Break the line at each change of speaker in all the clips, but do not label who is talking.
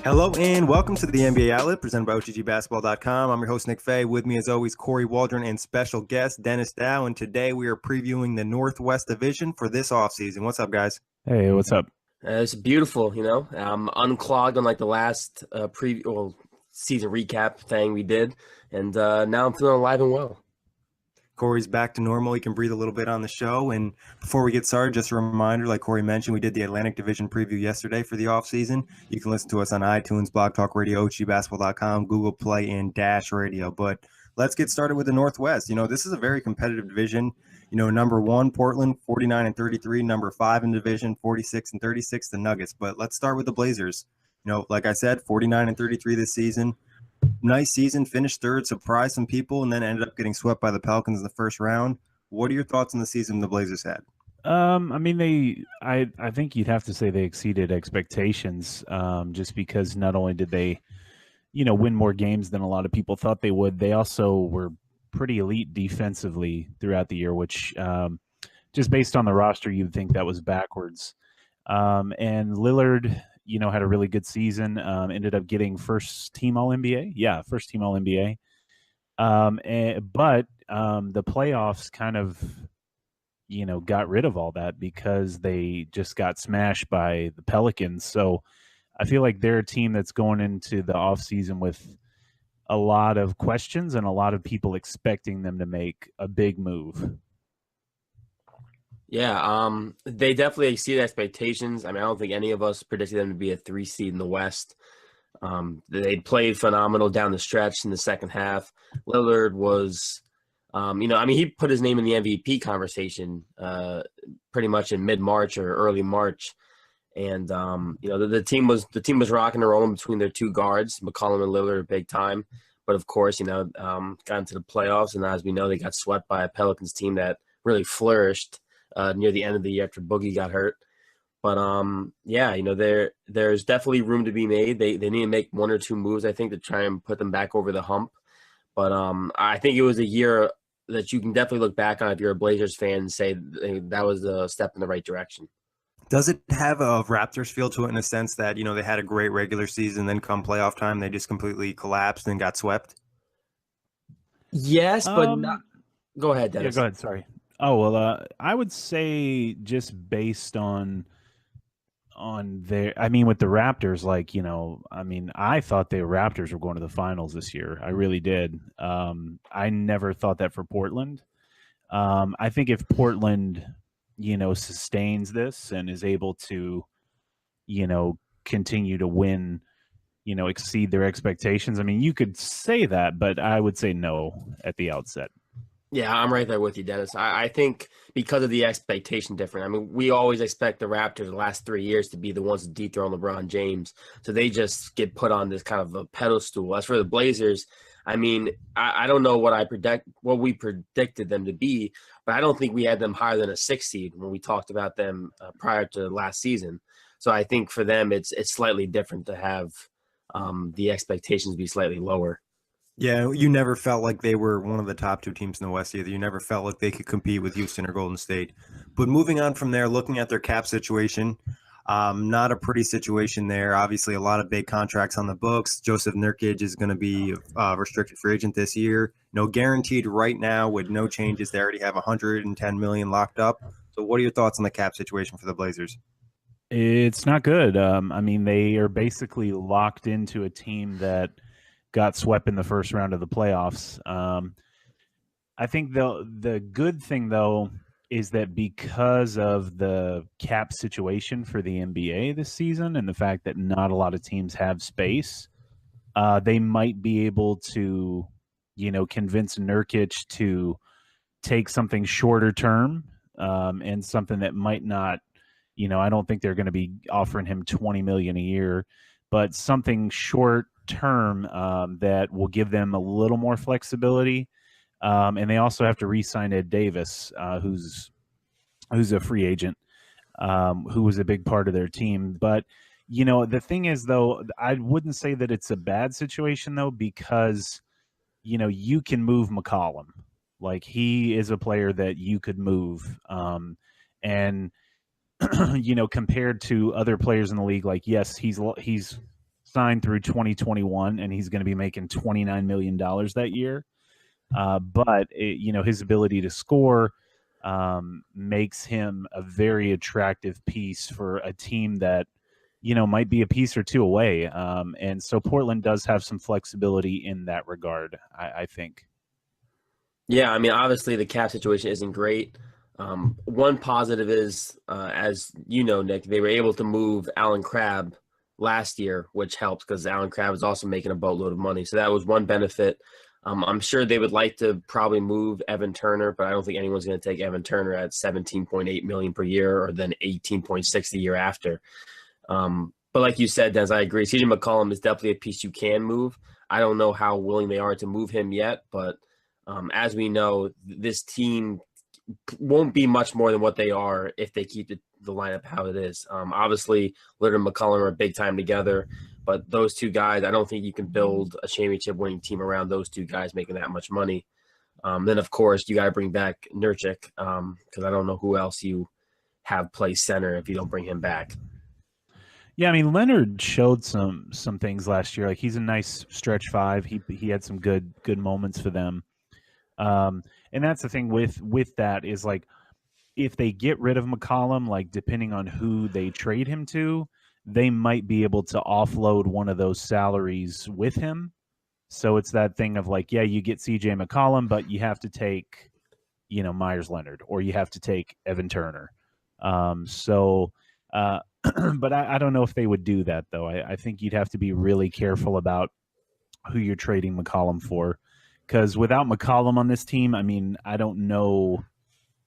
Hello and welcome to the NBA Outlet presented by OTGBasketball.com. I'm your host, Nick Fay. With me, as always, Corey Waldron and special guest, Dennis Dow. And today we are previewing the Northwest Division for this offseason. What's up, guys?
Hey, what's up?
It's beautiful, unclogged on like the last season recap thing we did. And now I'm feeling alive and well.
Corey's back to normal. He can breathe a little bit on the show. And before we get started, just a reminder, like Corey mentioned, we did the Atlantic Division preview yesterday for the offseason. You can listen to us on iTunes, Blog Talk Radio, OTGBasketball.com, Google Play, and Dash Radio. But let's get started with the Northwest. This is a very competitive division. Number 1, Portland, 49-33. Number 5 in division, 46-36, the Nuggets. But let's start with the Blazers. Like I said, 49-33 this season. Nice season, finished third, surprised some people, and then ended up getting swept by the Pelicans in the first round. What are your thoughts on the season the Blazers had?
I think you'd have to say they exceeded expectations, just because not only did they, win more games than a lot of people thought they would, they also were pretty elite defensively throughout the year, which just based on the roster, you'd think that was backwards. And Lillard, had a really good season, ended up getting first team All-NBA. Yeah, first team All-NBA. But the playoffs kind of, got rid of all that because they just got smashed by the Pelicans. So I feel like they're a team that's going into the offseason with a lot of questions and a lot of people expecting them to make a big move.
Yeah, they definitely exceeded expectations. I don't think any of us predicted them to be a 3 seed in the West. They played phenomenal down the stretch in the second half. Lillard was, he put his name in the MVP conversation pretty much in mid-March or early March. And, the team was rocking and rolling between their two guards, McCollum and Lillard, big time. But, of course, got into the playoffs, and as we know, they got swept by a Pelicans team that really flourished near the end of the year after Boogie got hurt. But there's definitely room to be made. They need to make 1 or 2 moves, I think, to try and put them back over the hump. But I think it was a year that you can definitely look back on if you're a Blazers fan and say that was a step in the right direction.
Does it have a Raptors feel to it in a sense that, they had a great regular season, then come playoff time, they just completely collapsed and got swept?
Yes, but not. Go ahead, Dennis.
Yeah, go ahead. Sorry. Oh, well, I would say just based on their, with the Raptors, I thought the Raptors were going to the finals this year. I really did. I never thought that for Portland. I think if Portland, sustains this and is able to, continue to win, exceed their expectations. You could say that, but I would say no at the outset.
Yeah, I'm right there with you, Dennis. I think because of the expectation difference. We always expect the Raptors the last 3 years to be the ones to dethrone LeBron James. So they just get put on this kind of a pedestal. As for the Blazers, I don't know what we predicted them to be, but I don't think we had them higher than a 6 seed when we talked about them prior to last season. So I think for them, it's slightly different to have the expectations be slightly lower.
Yeah, you never felt like they were one of the top 2 teams in the West either. You never felt like they could compete with Houston or Golden State. But moving on from there, looking at their cap situation, not a pretty situation there. Obviously, a lot of big contracts on the books. Joseph Nurkic is going to be a restricted free agent this year. Guaranteed right now with no changes. They already have $110 million locked up. So what are your thoughts on the cap situation for the Blazers?
It's not good. They are basically locked into a team that got swept in the first round of the playoffs. I think the good thing, though, is that because of the cap situation for the NBA this season and the fact that not a lot of teams have space, they might be able to, convince Nurkic to take something shorter term and something that might not, I don't think they're going to be offering him $20 million a year, but something short term that will give them a little more flexibility. And they also have to re-sign Ed Davis, who's a free agent, who was a big part of their team. But, the thing is, though, I wouldn't say that it's a bad situation, though, because, you can move McCollum. Like, he is a player that you could move. And compared to other players in the league, like, yes, he's signed through 2021 and he's going to be making $29 million that year. But his ability to score makes him a very attractive piece for a team that might be a piece or two away. And so Portland does have some flexibility in that regard, I think.
Yeah, I mean, obviously the cap situation isn't great. One positive is, as you know, Nick, they were able to move Alan Crabb last year, which helps because Alan Crabb is also making a boatload of money. So that was one benefit. I'm sure they would like to probably move Evan Turner, but I don't think anyone's going to take Evan Turner at $17.8 million per year or then $18.6 the year after. But like you said, Des, I agree. CJ McCollum is definitely a piece you can move. I don't know how willing they are to move him yet, but as we know, this team won't be much more than what they are if they keep the lineup how it is. Obviously, Lillard and McCollum are big time together, but those two guys, I don't think you can build a championship winning team around those two guys making that much money. Then, of course, you got to bring back Nurkic because I don't know who else you have play center if you don't bring him back.
Yeah, I mean, Leonard showed some things last year. Like, he's a nice stretch five. He had some good moments for them. And that's the thing with that is, like, if they get rid of McCollum, like, depending on who they trade him to, they might be able to offload one of those salaries with him. So it's that thing of, like, yeah, you get CJ McCollum, but you have to take, Myers Leonard, or you have to take Evan Turner. But I don't know if they would do that, though. I think you'd have to be really careful about who you're trading McCollum for. Because without McCollum on this team, I mean, I don't know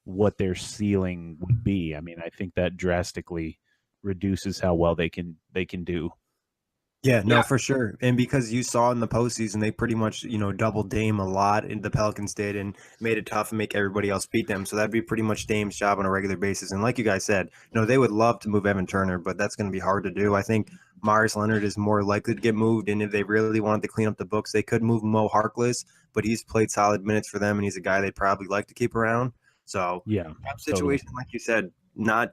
what their ceiling would be. I mean, I think that drastically reduces how well they can do.
Yeah, no, for sure. And because you saw in the postseason, they pretty much, double Dame a lot, and the Pelicans did, and made it tough and make everybody else beat them. So that'd be pretty much Dame's job on a regular basis. And like you guys said, they would love to move Evan Turner, but that's going to be hard to do. I think Myers Leonard is more likely to get moved, and if they really wanted to clean up the books, they could move Mo Harkless, but he's played solid minutes for them, and he's a guy they'd probably like to keep around. So
yeah,
situation, totally. Like you said, not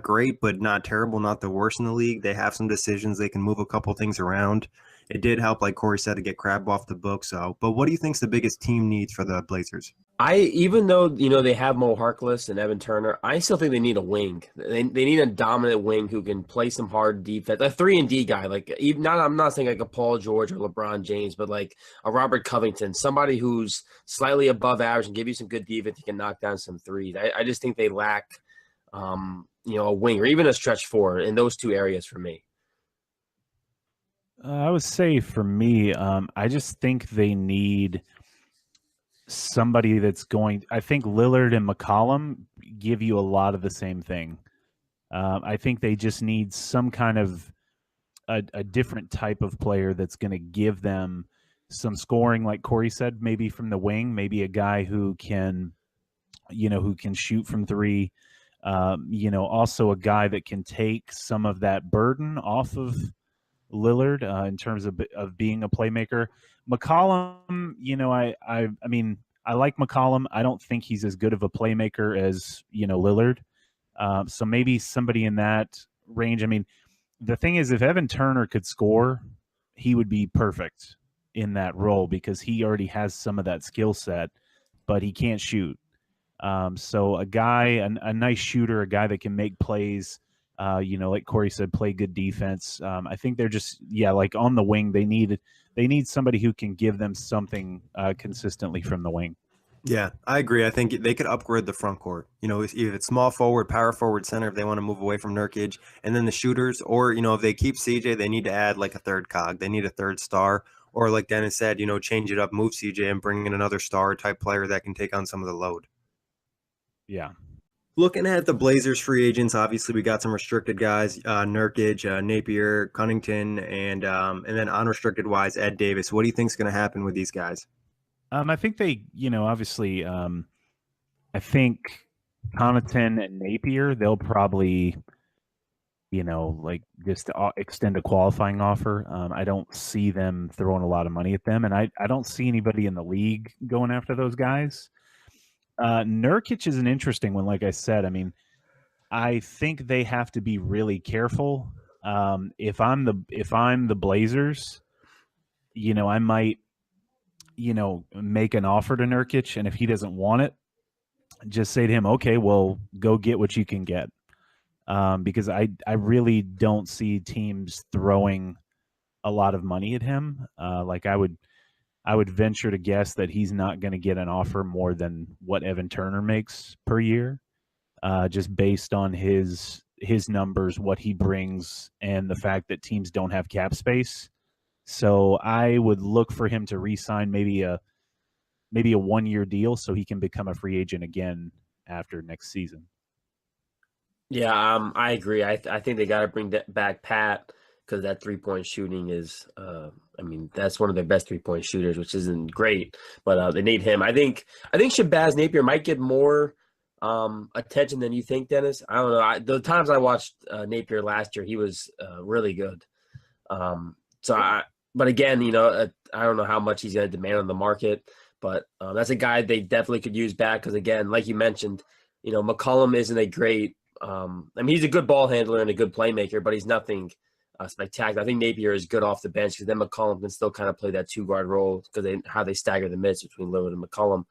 great, but not terrible, not the worst in the league. They have some decisions. They can move a couple things around. It did help, like Corey said, to get Crabbe off the book. So, but what do you think is the biggest team needs for the Blazers?
Even though, they have Mo Harkless and Evan Turner, I still think they need a wing. They need a dominant wing who can play some hard defense. A 3-and-D guy, like, I'm not saying like a Paul George or LeBron James, but like a Robert Covington, somebody who's slightly above average and give you some good defense. He can knock down some threes. I just think they lack a wing or even a stretch four in those two areas for me.
I would say for me, I just think they need somebody that's going. I think Lillard and McCollum give you a lot of the same thing. I think they just need some kind of a different type of player that's going to give them some scoring, like Corey said, maybe from the wing, maybe a guy who can shoot from three. Also a guy that can take some of that burden off of Lillard in terms of being a playmaker. McCollum, I mean, I like McCollum. I don't think he's as good of a playmaker as, Lillard. So maybe somebody in that range. I mean, the thing is, if Evan Turner could score, he would be perfect in that role because he already has some of that skill set, but he can't shoot. So a guy, a nice shooter, a guy that can make plays, like Corey said, play good defense. I think they're just, like on the wing, they need somebody who can give them something consistently from the wing.
Yeah, I agree. I think they could upgrade the front court. If it's small forward, power forward, center, if they want to move away from Nurkic, and then the shooters, or, if they keep CJ, they need to add like a third cog. They need a third star, or like Dennis said, change it up, move CJ and bring in another star type player that can take on some of the load.
Yeah.
Looking at the Blazers free agents, obviously we got some restricted guys, Nurkic, Napier, Cunnington, and then unrestricted wise, Ed Davis. What do you think is going to happen with these guys?
I think they, obviously, I think Connaughton and Napier, they'll probably like just to extend a qualifying offer. I don't see them throwing a lot of money at them, and I don't see anybody in the league going after those guys. Nurkic is an interesting one. Like I said, I mean, I think they have to be really careful. If I'm the Blazers, I might, make an offer to Nurkic, and if he doesn't want it, just say to him, okay, well, go get what you can get. Because I really don't see teams throwing a lot of money at him. Like I would venture to guess that he's not going to get an offer more than what Evan Turner makes per year, just based on his numbers, what he brings, and the fact that teams don't have cap space. So I would look for him to re-sign maybe a 1-year deal so he can become a free agent again after next season.
Yeah, I agree. I think they got to bring back Pat, because that 3-point shooting is, that's one of their best 3-point shooters, which isn't great, but they need him. I think Shabazz Napier might get more attention than you think, Dennis. I don't know. The times I watched Napier last year, he was really good. But again, I don't know how much he's going to demand on the market, but that's a guy they definitely could use back, because again, like you mentioned, McCollum isn't a great. He's a good ball handler and a good playmaker, but he's nothing spectacular. I think Napier is good off the bench, because then McCollum can still kind of play that 2-guard role, because how they stagger the minutes between Lillard and McCollum.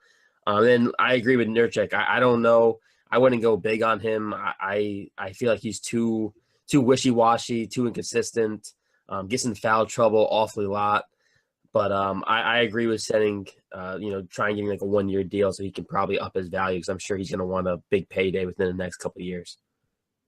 Then I agree with Nurkic. I don't know. I wouldn't go big on him. I feel like he's too wishy-washy, too inconsistent, gets in foul trouble awfully a lot. But I agree with setting, trying getting like a 1-year deal so he can probably up his value, because I'm sure he's going to want a big payday within the next couple of years.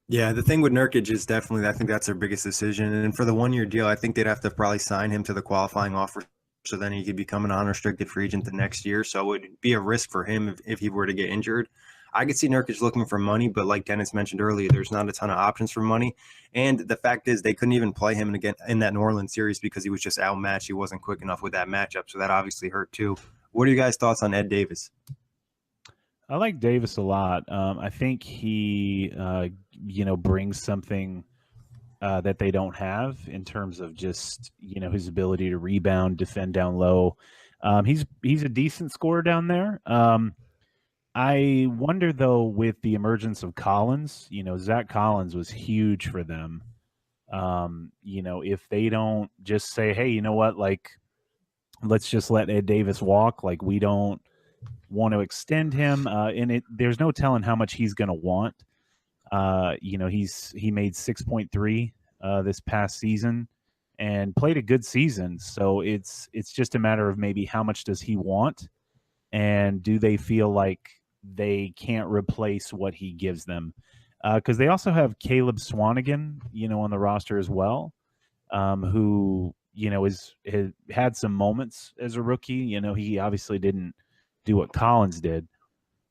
Yeah, the thing with Nurkic is definitely, I think that's their biggest decision. And for the 1-year deal, I think they'd have to probably sign him to the qualifying offer, so then he could become an unrestricted free agent the next year. So it would be a risk for him if he were to get injured. I could see Nurkic looking for money, but like Dennis mentioned earlier, there's not a ton of options for money. And the fact is they couldn't even play him again in that New Orleans series because he was just outmatched. He wasn't quick enough with that matchup, so that obviously hurt too. What are you guys' thoughts on Ed Davis?
I like Davis a lot. I think he, brings something that they don't have in terms of just, his ability to rebound, defend down low. He's a decent scorer down there. I wonder, though, with the emergence of Collins, Zach Collins was huge for them. If they don't just say, hey, you know what, like, let's just let Ed Davis walk, like, we don't want to extend him, and there's no telling how much he's going to want. He made 6.3 this past season and played a good season. So it's just a matter of maybe how much does he want, and do they feel like they can't replace what he gives them? Because they also have Caleb Swanigan, on the roster as well, who has had some moments as a rookie. He obviously didn't do what Collins did,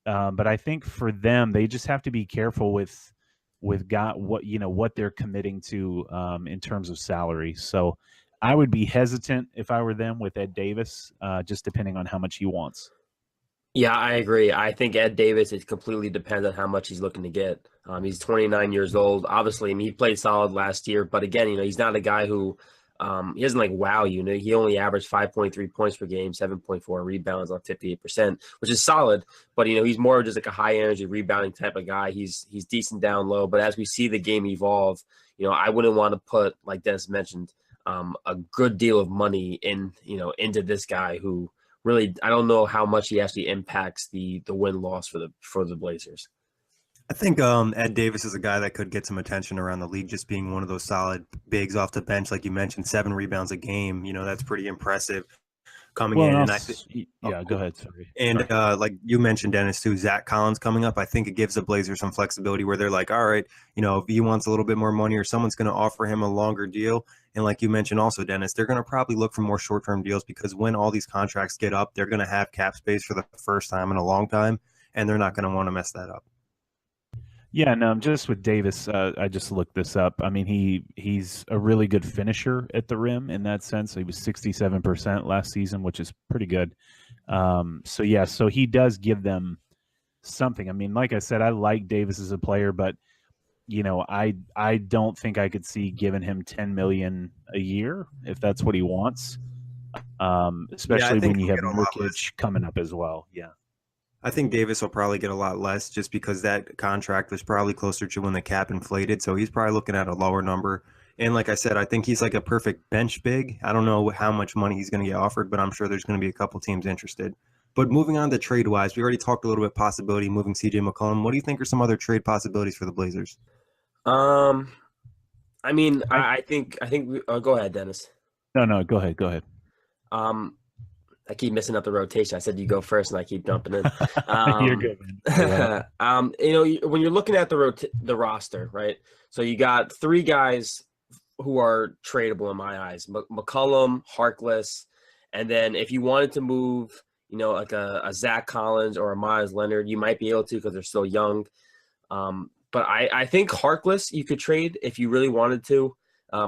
but I think for them, they just have to be careful with what they're committing to in terms of salary. So I would be hesitant if I were them with Ed Davis, just depending on how much he wants.
Yeah, I agree. I think Ed Davis, it completely depends on how much he's looking to get. He's 29 years old. Obviously, he played solid last year, but again, he's not a guy who he doesn't like wow you. He only averaged 5.3 points per game, 7.4 rebounds on 58%, which is solid. But he's more just like a high energy rebounding type of guy. He's decent down low. But as we see the game evolve, I wouldn't want to put, like Dennis mentioned, a good deal of money into this guy who really, I don't know how much he actually impacts the win-loss for the Blazers.
I think Ed Davis is a guy that could get some attention around the league, just being one of those solid bigs off the bench, like you mentioned, 7 rebounds a game. That's pretty impressive coming in. And
go ahead. Sorry.
And like you mentioned, Dennis, too, Zach Collins coming up, I think it gives the Blazers some flexibility where they're like, all right, if he wants a little bit more money or someone's going to offer him a longer deal. And like you mentioned also, Dennis, they're going to probably look for more short-term deals, because when all these contracts get up, they're going to have cap space for the first time in a long time, and they're not going to want to mess that up.
Yeah, no, just with Davis, I just looked this up. I mean, he's a really good finisher at the rim in that sense. He was 67% last season, which is pretty good. So he does give them something. I mean, like I said, I like Davis as a player, but I don't think I could see giving him $10 million a year if that's what he wants. Especially when you have Nurkic coming up as well. Yeah.
I think Davis will probably get a lot less just because that contract was probably closer to when the cap inflated. So he's probably looking at a lower number. And like I said, I think he's like a perfect bench big. I don't know how much money he's going to get offered, but I'm sure there's going to be a couple teams interested. But moving on to trade-wise, we already talked a little bit possibility moving CJ McCollum. What do you think are some other trade possibilities for the Blazers?
I mean, I think go ahead, Dennis.
No, go ahead.
I keep messing up the rotation. I said you go first, and I keep dumping in.
You're good, man.
When you're looking at the roster, right? So you got 3 guys who are tradable in my eyes: McCollum, Harkless, and then if you wanted to move, like a Zach Collins or a Myles Leonard, you might be able to because they're still young. But I think Harkless you could trade if you really wanted to.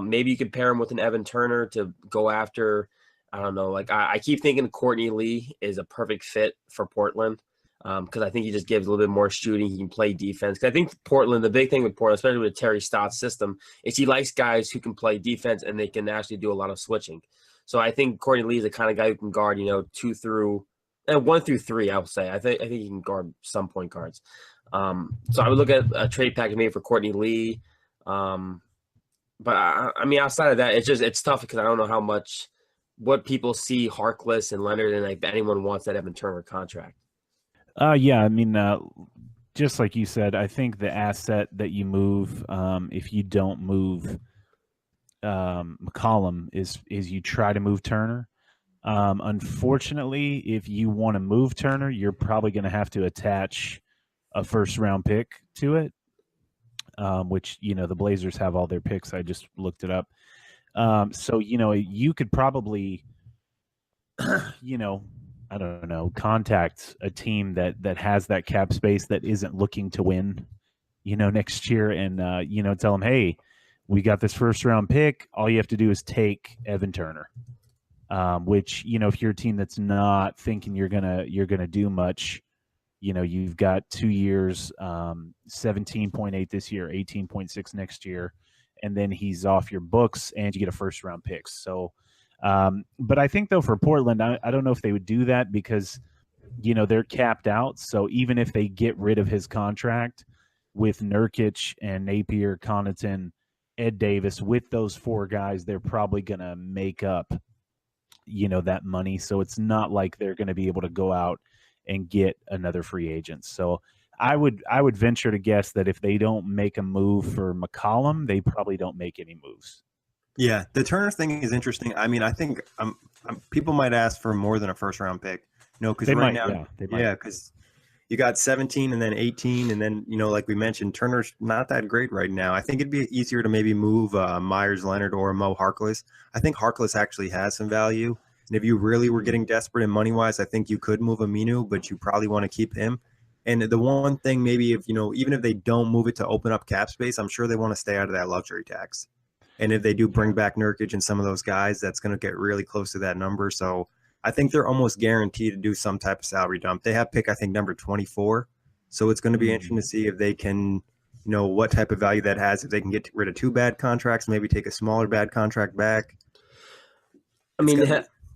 Maybe you could pair him with an Evan Turner to go after. I don't know. Like I keep thinking Courtney Lee is a perfect fit for Portland because I think he just gives a little bit more shooting. He can play defense. Because I think Portland, the big thing with Portland, especially with Terry Stott's system, is he likes guys who can play defense and they can actually do a lot of switching. So I think Courtney Lee is the kind of guy who can guard, 1 through 3. I would say. I think he can guard some point guards. So I would look at a trade package maybe for Courtney Lee. But I mean, outside of that, it's tough because I don't know what people see Harkless and Leonard and if anyone wants that Evan Turner contract.
Yeah, I mean, just like you said, I think the asset that you move, if you don't move McCollum, is you try to move Turner. Unfortunately, if you want to move Turner, you're probably going to have to attach a first-round pick to it, which, the Blazers have all their picks. I just looked it up. So, you could probably, I don't know, contact a team that has that cap space that isn't looking to win, next year and, tell them, hey, we got this first-round pick. All you have to do is take Evan Turner, which, if you're a team that's not thinking you're gonna do much, you've got 2 years, 17.8 this year, 18.6 next year. And then he's off your books and you get a first-round pick. So, but I think, though, for Portland, I don't know if they would do that because, they're capped out. So even if they get rid of his contract with Nurkic and Napier, Connaughton, Ed Davis, with those 4 guys, they're probably going to make up, that money. So it's not like they're going to be able to go out and get another free agent. So I would venture to guess that if they don't make a move for McCollum, they probably don't make any moves.
Yeah, the Turner thing is interesting. I mean, I think people might ask for more than a first-round pick. Because right now, because you got 17 and then 18, and then like we mentioned, Turner's not that great right now. I think it'd be easier to maybe move Myers Leonard or Mo Harkless. I think Harkless actually has some value, and if you really were getting desperate and money-wise, I think you could move Aminu, but you probably want to keep him. And the one thing, maybe if, even if they don't move it to open up cap space, I'm sure they want to stay out of that luxury tax. And if they do bring back Nurkic and some of those guys, that's going to get really close to that number. So I think they're almost guaranteed to do some type of salary dump. They have pick, I think, number 24. So it's going to be interesting to see if they can, what type of value that has, if they can get rid of 2 bad contracts, maybe take a smaller bad contract back.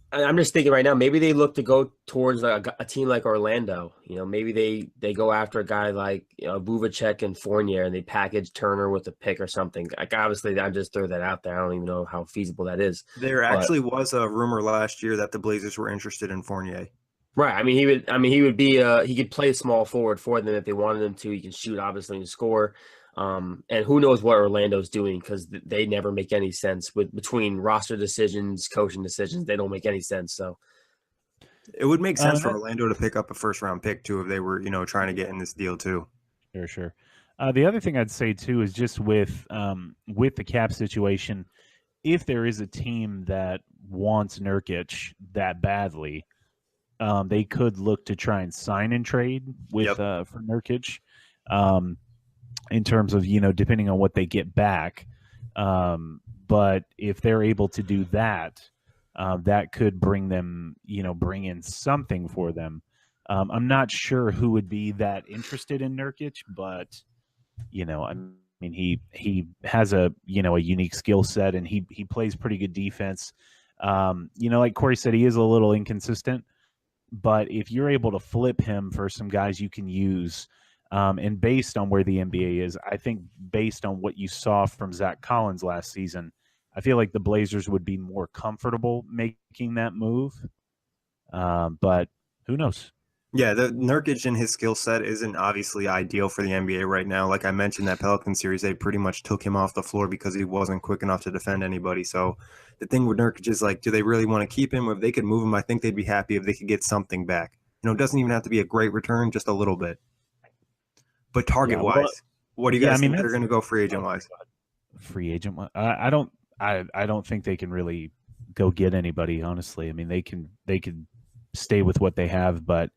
I'm just thinking right now, maybe they look to go towards a team like Orlando. Maybe they go after a guy like Vuvacek and Fournier, and they package Turner with a pick or something. Like, obviously, I just throw that out there. I don't even know how feasible that is.
There actually was a rumor last year that the Blazers were interested in Fournier.
Right. I mean, he would be. He could play small forward for them if they wanted him to. He can shoot, obviously, and score. And who knows what Orlando's doing, because they never make any sense between roster decisions, coaching decisions. They don't make any sense. So
it would make sense for Orlando to pick up a first-round pick too if they were, trying to get in this deal too.
Sure. The other thing I'd say too is just with the cap situation, if there is a team that wants Nurkic that badly, they could look to try and sign and trade with for Nurkic. In terms of, depending on what they get back. But if they're able to do that, that could bring them, bring in something for them. I'm not sure who would be that interested in Nurkic, but, I mean, he has a unique skill set, and he plays pretty good defense. Like Corey said, he is a little inconsistent, but if you're able to flip him for some guys you can use, and based on where the NBA is, I think based on what you saw from Zach Collins last season, I feel like the Blazers would be more comfortable making that move. But who knows?
Yeah, the Nurkic and his skill set isn't obviously ideal for the NBA right now. Like I mentioned, that Pelican series, they pretty much took him off the floor because he wasn't quick enough to defend anybody. So the thing with Nurkic is, like, do they really want to keep him? If they could move him, I think they'd be happy if they could get something back. It doesn't even have to be a great return, just a little bit. But target-wise, what do you guys think they're going to go free agent-wise?
Free agent? I don't think they can really go get anybody, honestly. I mean, they could stay with what they have, but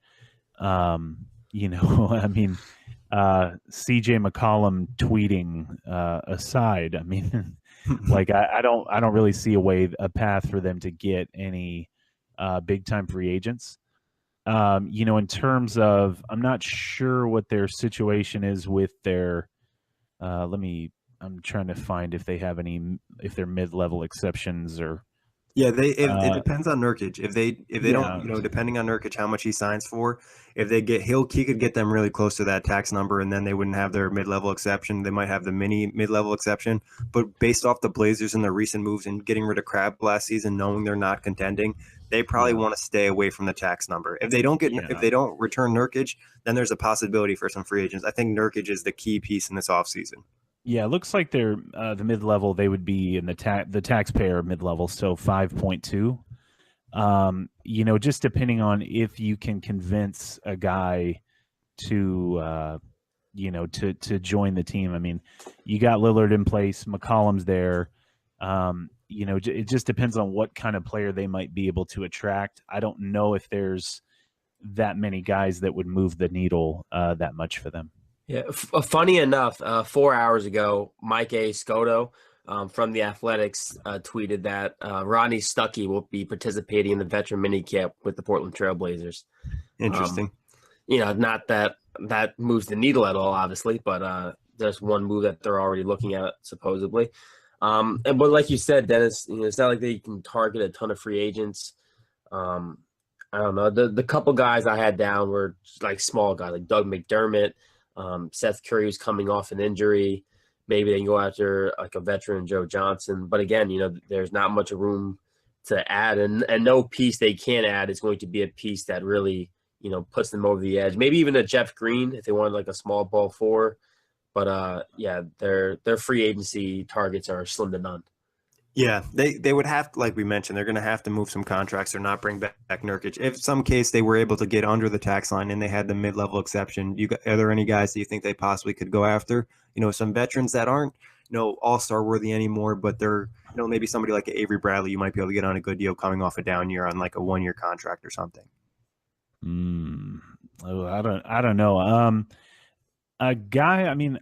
I mean, CJ McCollum tweeting aside, I mean, like I don't really see a path for them to get any big time free agents. In terms of, I'm not sure what their situation is with their. I'm trying to find if they're mid-level exceptions or.
Yeah, it depends on Nurkic. If they don't, depending on Nurkic, how much he signs for, if they get he could get them really close to that tax number, and then they wouldn't have their mid-level exception. They might have the mid-level exception. But based off the Blazers and their recent moves and getting rid of Crabbe last season, knowing they're not contending, they probably want to stay away from the tax number. If they don't if they don't return Nurkic, then there's a possibility for some free agents. I think Nurkic is the key piece in this offseason.
Yeah, it looks like they're the mid-level. They would be in the taxpayer mid-level, so 5.2. Just depending on if you can convince a guy to, to join the team. I mean, you got Lillard in place, McCollum's there. It just depends on what kind of player they might be able to attract. I don't know if there's that many guys that would move the needle that much for them.
Yeah, funny enough, 4 hours ago, Mike A. Scotto from the Athletics tweeted that Rodney Stuckey will be participating in the veteran minicamp with the Portland Trail Blazers.
Interesting.
Not that moves the needle at all, obviously, but there's one move that they're already looking at, supposedly. But like you said, Dennis, it's not like they can target a ton of free agents. I don't know. The couple guys I had down were like small guys, like Doug McDermott. Seth Curry was coming off an injury. Maybe they can go after like a veteran, Joe Johnson. But again, there's not much room to add, and no piece they can add is going to be a piece that really, puts them over the edge. Maybe even a Jeff Green if they wanted like a small ball four. But their free agency targets are slim to none.
Yeah, they would have to, like we mentioned, they're going to have to move some contracts or not bring back Nurkic. If some case they were able to get under the tax line and they had the mid-level exception, are there any guys that you think they possibly could go after? Some veterans that aren't, all-star worthy anymore, but they're, maybe somebody like Avery Bradley, you might be able to get on a good deal coming off a down year on like a 1-year contract or something.
I don't know. A guy, I mean,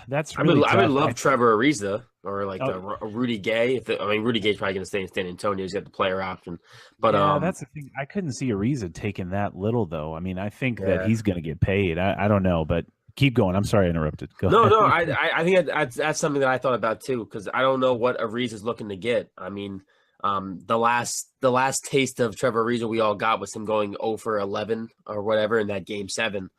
that's really
I would love Trevor Ariza or like a Rudy Gay. Rudy Gay's probably going to stay in San Antonio. He's got the player option. But
that's the thing. I couldn't see Ariza taking that little, though. I mean, I think that he's going to get paid. I don't know, but keep going. I'm sorry I interrupted. Go ahead.
No, I think that's something that I thought about too, because I don't know what Ariza's looking to get. I mean, the last taste of Trevor Ariza we all got was him going 0 for 11 or whatever in that Game 7.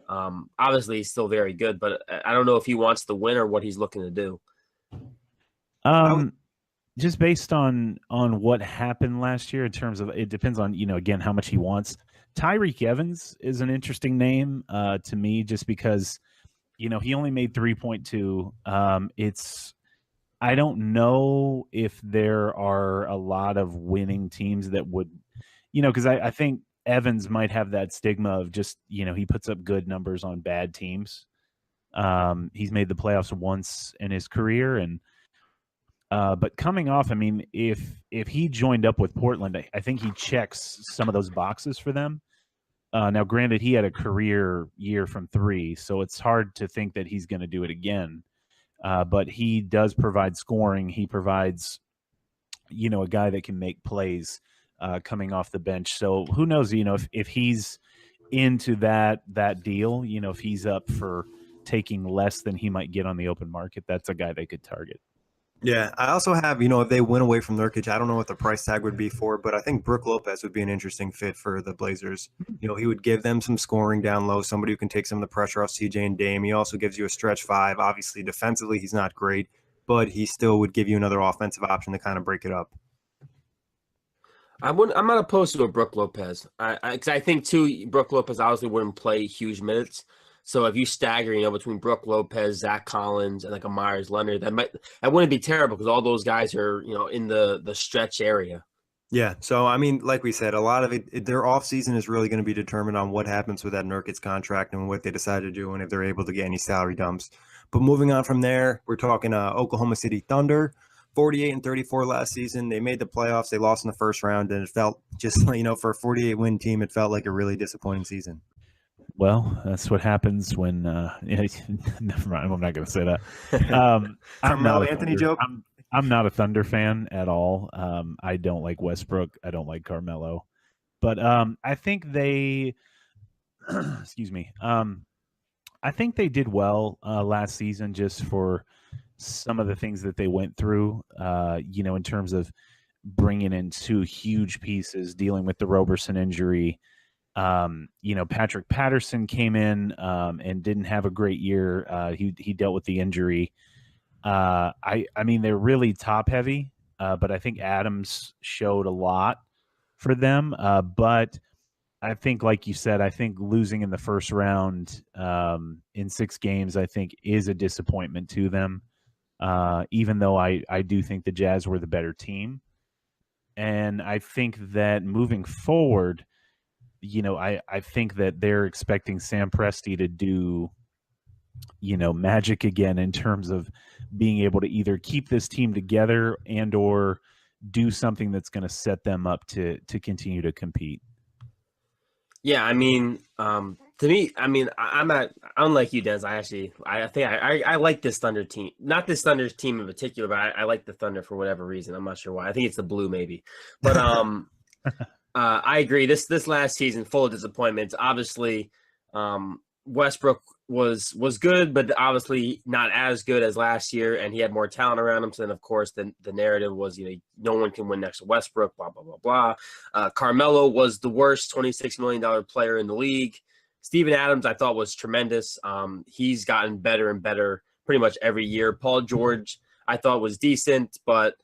Obviously he's still very good, but I don't know if he wants to win or what he's looking to do.
Just based on what happened last year in terms of, it depends on, again, how much he wants. Tyreek Evans is an interesting name to me, just because, he only made 3.2. I don't know if there are a lot of winning teams that would, because I think Evans might have that stigma of just, he puts up good numbers on bad teams. He's made the playoffs once in his career, and but coming off, I mean, if he joined up with Portland, I think he checks some of those boxes for them. Now, granted, he had a career year from 3, so it's hard to think that he's going to do it again. But he does provide scoring. He provides, a guy that can make plays coming off the bench. So who knows, if he's into that deal, if he's up for taking less than he might get on the open market, that's a guy they could target.
Yeah, I also have, if they went away from Nurkic, I don't know what the price tag would be for, but I think Brook Lopez would be an interesting fit for the Blazers. He would give them some scoring down low, somebody who can take some of the pressure off CJ and Dame. He also gives you a stretch five. Obviously, defensively, he's not great, but he still would give you another offensive option to kind of break it up.
I'm not opposed to a Brook Lopez. Because I think too, Brook Lopez obviously wouldn't play huge minutes. So if you stagger, between Brook Lopez, Zach Collins, and like a Myers Leonard, that wouldn't be terrible because all those guys are, in the stretch area.
Yeah. So, I mean, like we said, a lot of their offseason is really going to be determined on what happens with that Nurkic contract and what they decide to do and if they're able to get any salary dumps. But moving on from there, we're talking Oklahoma City Thunder, 48-34 last season. They made the playoffs. They lost in the first round, and it felt just, for a 48-win team, it felt like a really disappointing season.
Well, that's what happens when never mind, I'm not going to say that.
Carmelo Anthony joke?
I'm not a Thunder fan at all. I don't like Westbrook. I don't like Carmelo. But I think they excuse me. I think they did well last season just for some of the things that they went through, in terms of bringing in two huge pieces, dealing with the Roberson injury. Patrick Patterson came in and didn't have a great year. He dealt with the injury. I mean, they're really top heavy, but I think Adams showed a lot for them. But I think, like you said, I think losing in the first round in 6 games, I think is a disappointment to them. Even though I do think the Jazz were the better team. And I think that moving forward, I think that they're expecting Sam Presti to do, magic again in terms of being able to either keep this team together and or do something that's going to set them up to continue to compete.
Yeah, I mean, to me, I mean, unlike you, Des. I think I like this Thunder team. Not this Thunder team in particular, but I like the Thunder for whatever reason. I'm not sure why. I think it's the blue, maybe. But I agree. This last season, full of disappointments. Obviously, Westbrook was good, but obviously not as good as last year, and he had more talent around him. So then, of course, the narrative was, no one can win next to Westbrook, blah, blah, blah, blah. Carmelo was the worst $26 million player in the league. Steven Adams, I thought, was tremendous. He's gotten better and better pretty much every year. Paul George, I thought, was decent, but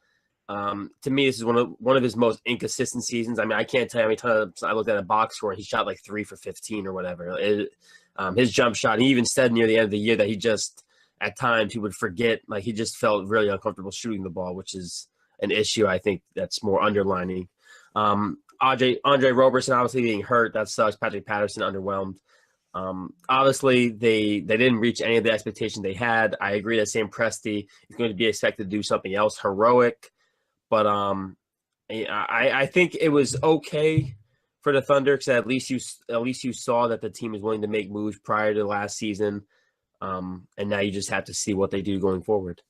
to me, this is one of his most inconsistent seasons. I mean, I can't tell you how many times I looked at a box score and he shot like 3 for 15 or whatever. His jump shot, he even said near the end of the year that he just, at times, he would forget. Like, he just felt really uncomfortable shooting the ball, which is an issue I think that's more underlining. Andre Roberson obviously being hurt, that sucks. Patrick Patterson underwhelmed. Obviously, they didn't reach any of the expectations they had. I agree that Sam Presti is going to be expected to do something else heroic. But I think it was okay for the Thunder because at least you saw that the team is willing to make moves prior to last season, and now you just have to see what they do going forward.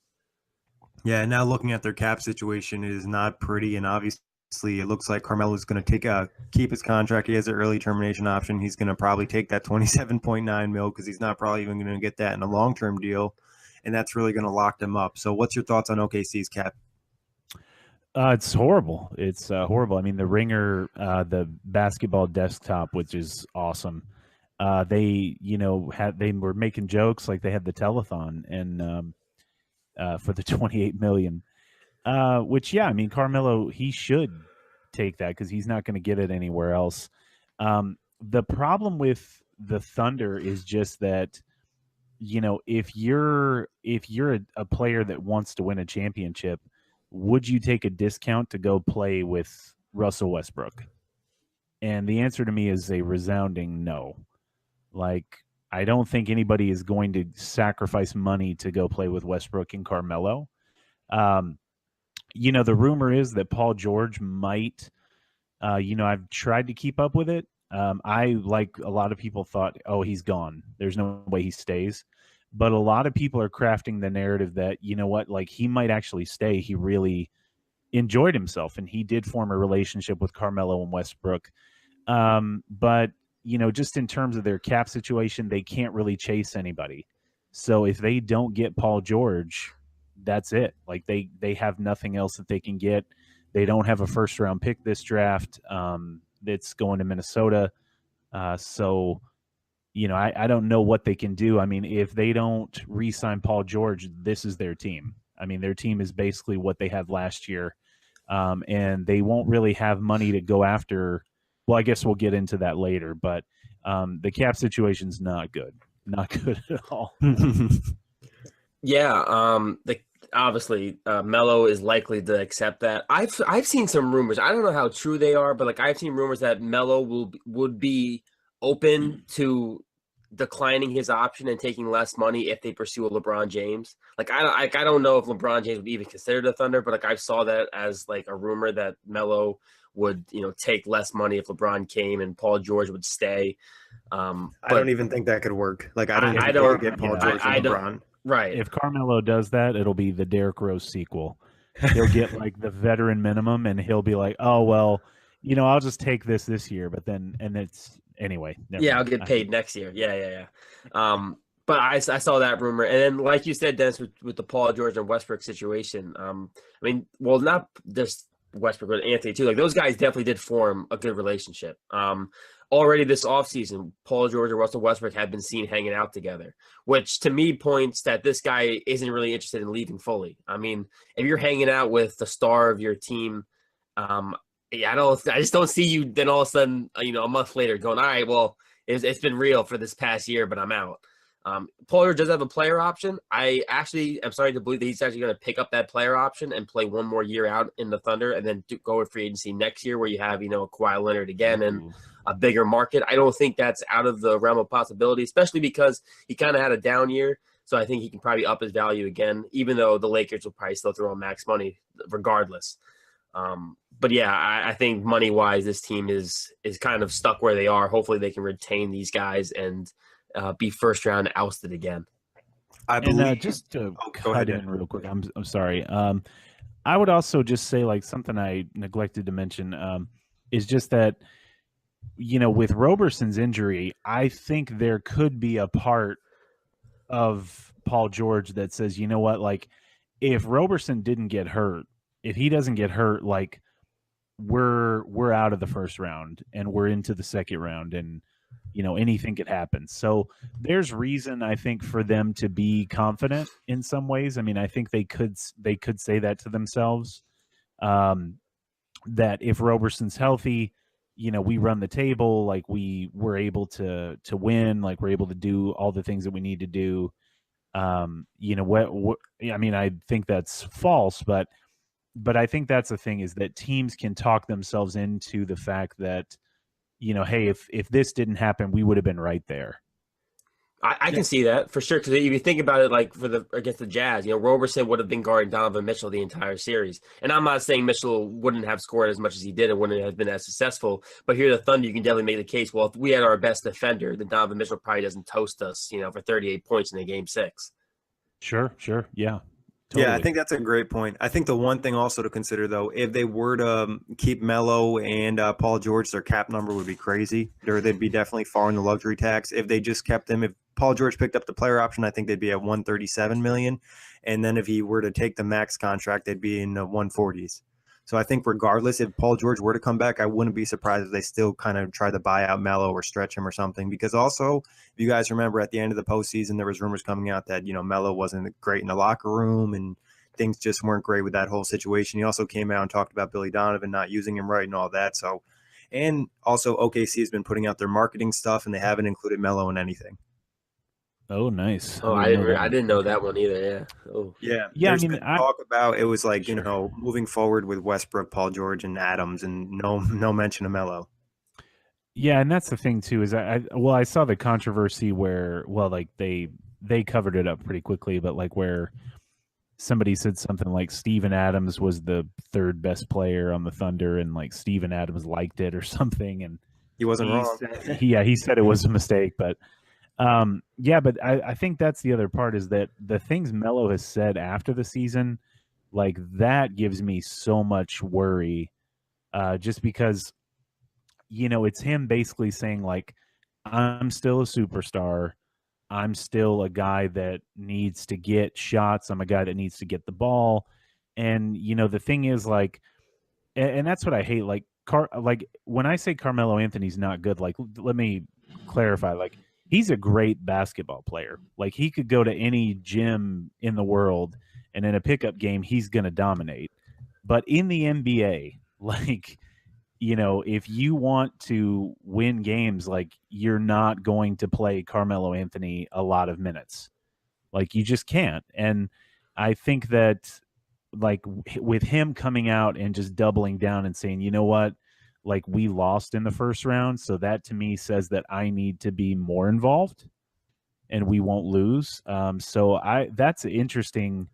Yeah, now looking at their cap situation, it is not pretty, and obviously it looks like Carmelo is going to keep his contract. He has an early termination option. He's going to probably take that $27.9 million because he's not probably even going to get that in a long-term deal, and that's really going to lock them up. So what's your thoughts on OKC's cap?
It's horrible. It's horrible. I mean, the Ringer, the basketball desktop, which is awesome. They were making jokes like they had the telethon and for the $28 million, which, yeah, I mean, Carmelo, he should take that because he's not going to get it anywhere else. The problem with the Thunder is just that, if you're a player that wants to win a championship, would you take a discount to go play with Russell Westbrook? And the answer to me is a resounding no. Like, I don't think anybody is going to sacrifice money to go play with Westbrook and Carmelo. The rumor is that Paul George might, I've tried to keep up with it. I, like a lot of people, thought, oh, he's gone. There's no way he stays. But a lot of people are crafting the narrative that, like he might actually stay. He really enjoyed himself, and he did form a relationship with Carmelo and Westbrook. But, just in terms of their cap situation, they can't really chase anybody. So if they don't get Paul George, that's it. Like they have nothing else that they can get. They don't have a first round pick this draft. That's going to Minnesota. So, I don't know what they can do. I mean, if they don't re-sign Paul George, this is their team. I mean, their team is basically what they had last year. And they won't really have money to go after. Well, I guess we'll get into that later, but the cap situation's not good. Not good at all.
Yeah, obviously Melo is likely to accept that. I've seen some rumors. I don't know how true they are, but like I've seen rumors that Melo would be open to declining his option and taking less money if they pursue a LeBron James. Like I don't know if LeBron James would even consider the Thunder, but like I saw that as like a rumor that Melo would take less money if LeBron came and Paul George would stay.
I don't even think that could work. Like I don't get Paul George and LeBron.
Right.
If Carmelo does that, it'll be the Derrick Rose sequel. He'll get like the veteran minimum, and he'll be like, "Oh well, I'll just take this year." But then, and it's anyway.
I'll get paid next year. Yeah. But I saw that rumor, and then like you said, Dennis, with the Paul George and Westbrook situation. I mean, well, not just Westbrook, but Anthony too. Like those guys definitely did form a good relationship. Already this offseason, Paul George and Russell Westbrook have been seen hanging out together, which to me points that this guy isn't really interested in leaving fully. I mean, if you're hanging out with the star of your team, I just don't see you then all of a sudden, a month later going, all right, well, it's been real for this past year, but I'm out. Paul George does have a player option. I actually am starting to believe that he's actually going to pick up that player option and play one more year out in the Thunder and then go with free agency next year where you have, Kawhi Leonard again and a bigger market. I don't think that's out of the realm of possibility, especially because he kind of had a down year. So I think he can probably up his value again, even though the Lakers will probably still throw him max money regardless. But yeah, I think money-wise, this team is kind of stuck where they are. Hopefully they can retain these guys and be first round ousted again.
I believe.
Just to cut in real quick, I'm sorry. I would also just say like something I neglected to mention is just that with Roberson's injury, I think there could be a part of Paul George that says, you know what, like if Roberson didn't get hurt, if he doesn't get hurt, like we're out of the first round and we're into the second round and anything could happen. So there's reason I think for them to be confident in some ways. I mean, I think they could say that to themselves, that if Roberson's healthy, we run the table, like we're able to win, like we're able to do all the things that we need to do. I mean, I think that's false, but I think that's the thing is that teams can talk themselves into the fact that, hey, if this didn't happen, we would have been right there.
I can see that for sure. Because if you think about it, like against the Jazz, Roberson would have been guarding Donovan Mitchell the entire series. And I'm not saying Mitchell wouldn't have scored as much as he did and wouldn't have been as successful. But here, the Thunder, you can definitely make the case. Well, if we had our best defender, then Donovan Mitchell probably doesn't toast us, for 38 points in a game 6.
Sure, yeah.
Totally. Yeah, I think that's a great point. I think the one thing also to consider, though, if they were to keep Melo and Paul George, their cap number would be crazy. They'd be definitely far in the luxury tax. If they just kept them, if Paul George picked up the player option, I think they'd be at $137 million. And then if he were to take the max contract, they'd be in the 140s. So I think regardless, if Paul George were to come back, I wouldn't be surprised if they still kind of try to buy out Melo or stretch him or something. Because also, if you guys remember at the end of the postseason, there was rumors coming out that, Melo wasn't great in the locker room and things just weren't great with that whole situation. He also came out and talked about Billy Donovan not using him right and all that. So, and also OKC has been putting out their marketing stuff and they haven't included Melo in anything.
Oh, nice.
Oh, I didn't know that one either. Yeah. Oh.
Yeah.
Yeah.
There's been talk about it was like, moving forward with Westbrook, Paul George, and Adams, and no mention of Melo.
Yeah, and that's the thing too. Is I saw the controversy where like they covered it up pretty quickly, but like where somebody said something like Steven Adams was the third best player on the Thunder, and like Steven Adams liked it or something, and
he wasn't wrong.
He said it was a mistake, but. But I think that's the other part is that the things Melo has said after the season, like that gives me so much worry, just because, it's him basically saying like, I'm still a superstar. I'm still a guy that needs to get shots. I'm a guy that needs to get the ball. And, the thing is, like, and that's what I hate. Like, when I say Carmelo Anthony's not good, like, let me clarify. Like, he's a great basketball player. Like, he could go to any gym in the world, and in a pickup game, he's going to dominate. But in the NBA, like, if you want to win games, like, you're not going to play Carmelo Anthony a lot of minutes. Like, you just can't. And I think that, like, with him coming out and just doubling down and saying, you know what, like, we lost in the first round, so that to me says that I need to be more involved and we won't lose. So that's an interesting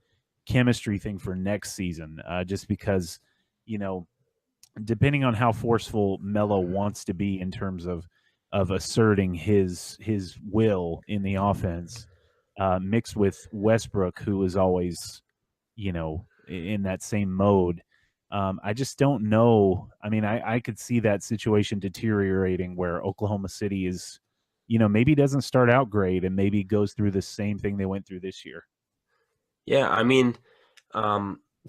chemistry thing for next season, just because, depending on how forceful Melo wants to be in terms of asserting his will in the offense, mixed with Westbrook, who is always, in that same mode. I just don't know. I mean, I could see that situation deteriorating where Oklahoma City is, maybe doesn't start out great and maybe goes through the same thing they went through this year.
Yeah, I mean,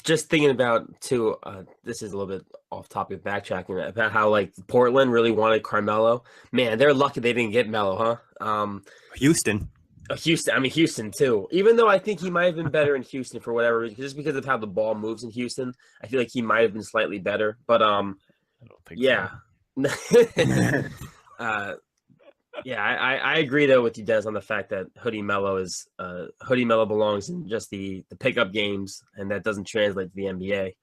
just thinking about too, this is a little bit off topic, backtracking about how, like, Portland really wanted Carmelo. Man, they're lucky they didn't get Melo, huh?
Houston
too. Even though I think he might have been better in Houston for whatever reason, just because of how the ball moves in Houston, I feel like he might have been slightly better. But
I don't think
yeah.
So.
Yeah, I agree though with you, Des, on the fact that Hoodie Melo belongs in just the pickup games, and that doesn't translate to the NBA.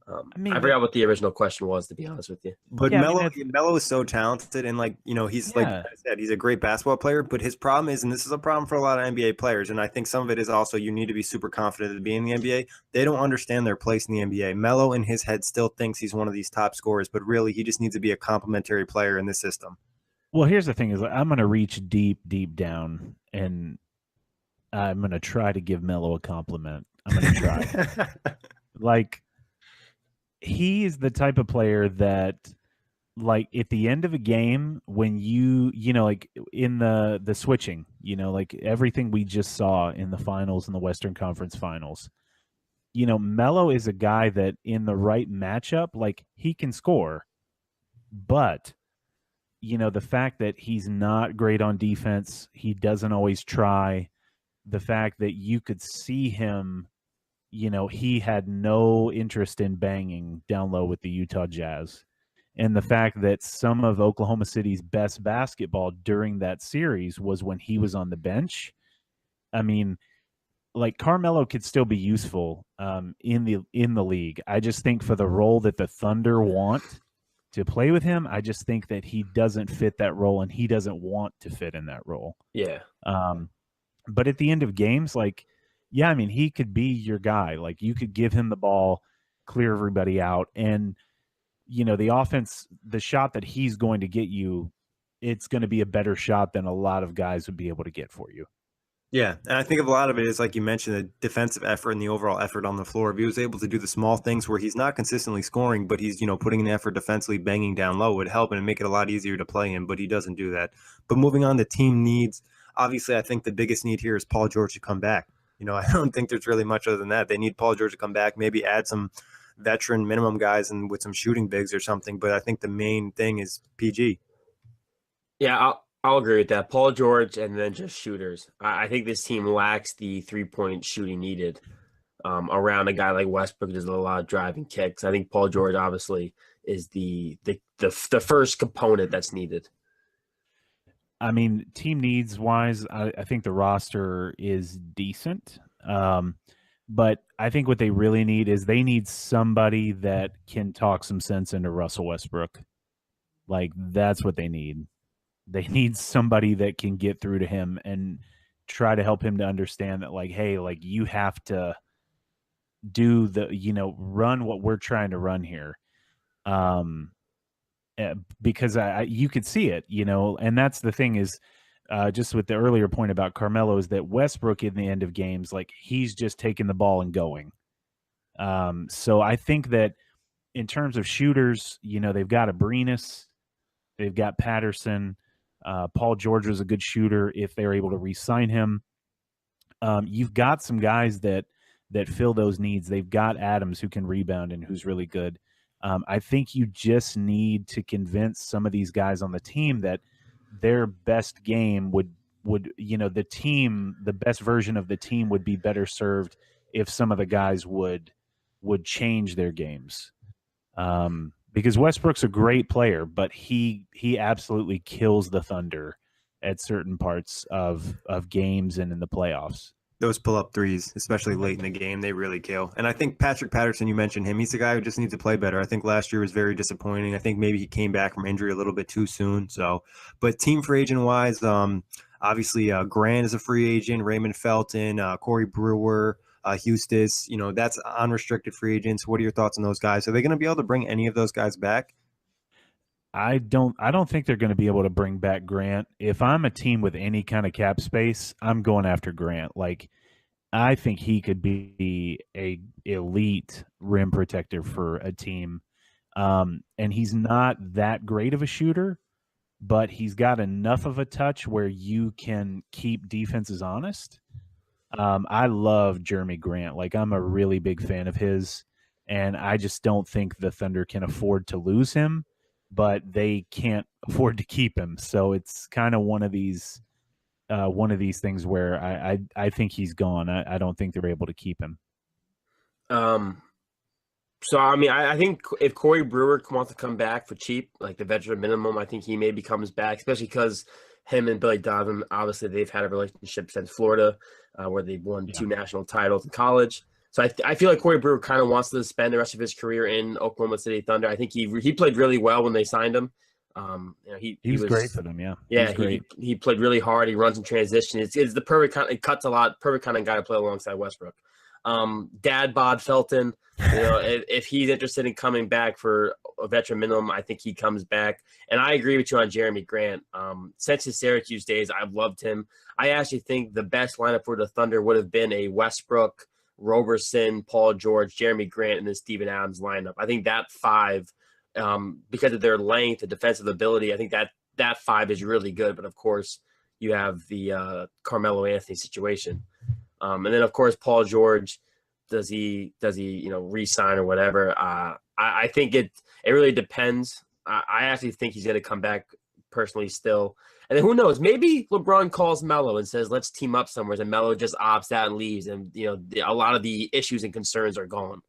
I forgot what the original question was, to be honest with you.
But yeah, Melo is so talented, and, like, he's like I said, he's a great basketball player. But his problem is, and this is a problem for a lot of NBA players, and I think some of it is also you need to be super confident to be in the NBA. They don't understand their place in the NBA. Melo in his head still thinks he's one of these top scorers, but really he just needs to be a complementary player in the system.
Well, here's the thing: is I'm going to reach deep down, and I'm going to try to give Melo a compliment. I'm going to try. Like, he is the type of player that, like, at the end of a game, when like in the switching, like everything we just saw in the finals, in the Western Conference Finals, Melo is a guy that in the right matchup, like, he can score, but the fact that he's not great on defense, he doesn't always try, the fact that you could see him, he had no interest in banging down low with the Utah Jazz. And the fact that some of Oklahoma City's best basketball during that series was when he was on the bench. I mean, like, Carmelo could still be useful in the league. I just think for the role that the Thunder want to play with him, I just think that he doesn't fit that role, and he doesn't want to fit in that role.
Yeah.
But at the end of games, like, yeah, I mean, he could be your guy. Like, you could give him the ball, clear everybody out, and the offense, the shot that he's going to get you, it's going to be a better shot than a lot of guys would be able to get for you.
Yeah, and I think a lot of it is, like you mentioned, the defensive effort and the overall effort on the floor. If he was able to do the small things where he's not consistently scoring, but he's, putting in the effort defensively, banging down low, would help and make it a lot easier to play him, but he doesn't do that. But moving on to team needs, obviously I think the biggest need here is Paul George to come back. I don't think there's really much other than that. They need Paul George to come back, maybe add some veteran minimum guys and with some shooting bigs or something, but I think the main thing is PG.
Yeah, I'll agree with that. Paul George and then just shooters. I think this team lacks the three-point shooting needed around a guy like Westbrook. There's a lot of driving kicks. I think Paul George obviously is the first component that's needed.
I mean, team needs wise, I think the roster is decent. But I think what they really need is they need somebody that can talk some sense into Russell Westbrook. Like, that's what they need. They need somebody that can get through to him and try to help him to understand that, like, hey, like, you have to do run what we're trying to run here. Because you could see it, and that's the thing is, just with the earlier point about Carmelo, is that Westbrook in the end of games, like, he's just taking the ball and going. So I think that in terms of shooters, they've got Abrinas, they've got Patterson. Paul George was a good shooter if they're able to re-sign him. You've got some guys that fill those needs. They've got Adams who can rebound and who's really good. I think you just need to convince some of these guys on the team that their best game would the best version of the team would be better served if some of the guys would change their games. Because Westbrook's a great player, but he absolutely kills the Thunder at certain parts of games and in the playoffs.
Those pull-up threes, especially late in the game, they really kill. And I think Patrick Patterson, you mentioned him, he's a guy who just needs to play better. I think last year was very disappointing. I think maybe he came back from injury a little bit too soon. So, but team free agent-wise, obviously Grant is a free agent, Raymond Felton, Corey Brewer, Hustis, that's unrestricted free agents. What are your thoughts on those guys? Are they going to be able to bring any of those guys back?
I don't think they're going to be able to bring back Grant. If I'm a team with any kind of cap space, I'm going after Grant. Like, I think he could be a elite rim protector for a team. And he's not that great of a shooter, but he's got enough of a touch where you can keep defenses honest. I love Jeremy Grant. Like, I'm a really big fan of his, and I just don't think the Thunder can afford to lose him, but they can't afford to keep him. So it's kind of one of these things where I think he's gone. I don't think they're able to keep him.
So, I mean, I think if Corey Brewer wants to come back for cheap, like the veteran minimum, I think he maybe comes back, especially because him and Billy Donovan, obviously, they've had a relationship since Florida, where they've won 2 national titles in college. So I feel like Corey Brewer kind of wants to spend the rest of his career in Oklahoma City Thunder. I think he played really well when they signed him. He was
great for them. Yeah.
Yeah. He played really hard. He runs in transition. It's the perfect kind. It cuts a lot. Perfect kind of guy to play alongside Westbrook. Dad Bod Felton, if he's interested in coming back for a veteran minimum, I think he comes back. And I agree with you on Jeremy Grant. Since his Syracuse days, I've loved him. I actually think the best lineup for the Thunder would have been a Westbrook, Roberson, Paul George, Jeremy Grant, and then Steven Adams lineup. I think that 5, because of their length and defensive ability, I think that 5 is really good. But of course, you have the Carmelo Anthony situation. And then of course Paul George, does he re-sign or whatever? I think it really depends. I actually think he's going to come back personally still. And then who knows? Maybe LeBron calls Melo and says, "Let's team up somewhere," and Melo just opts out and leaves, and a lot of the issues and concerns are gone.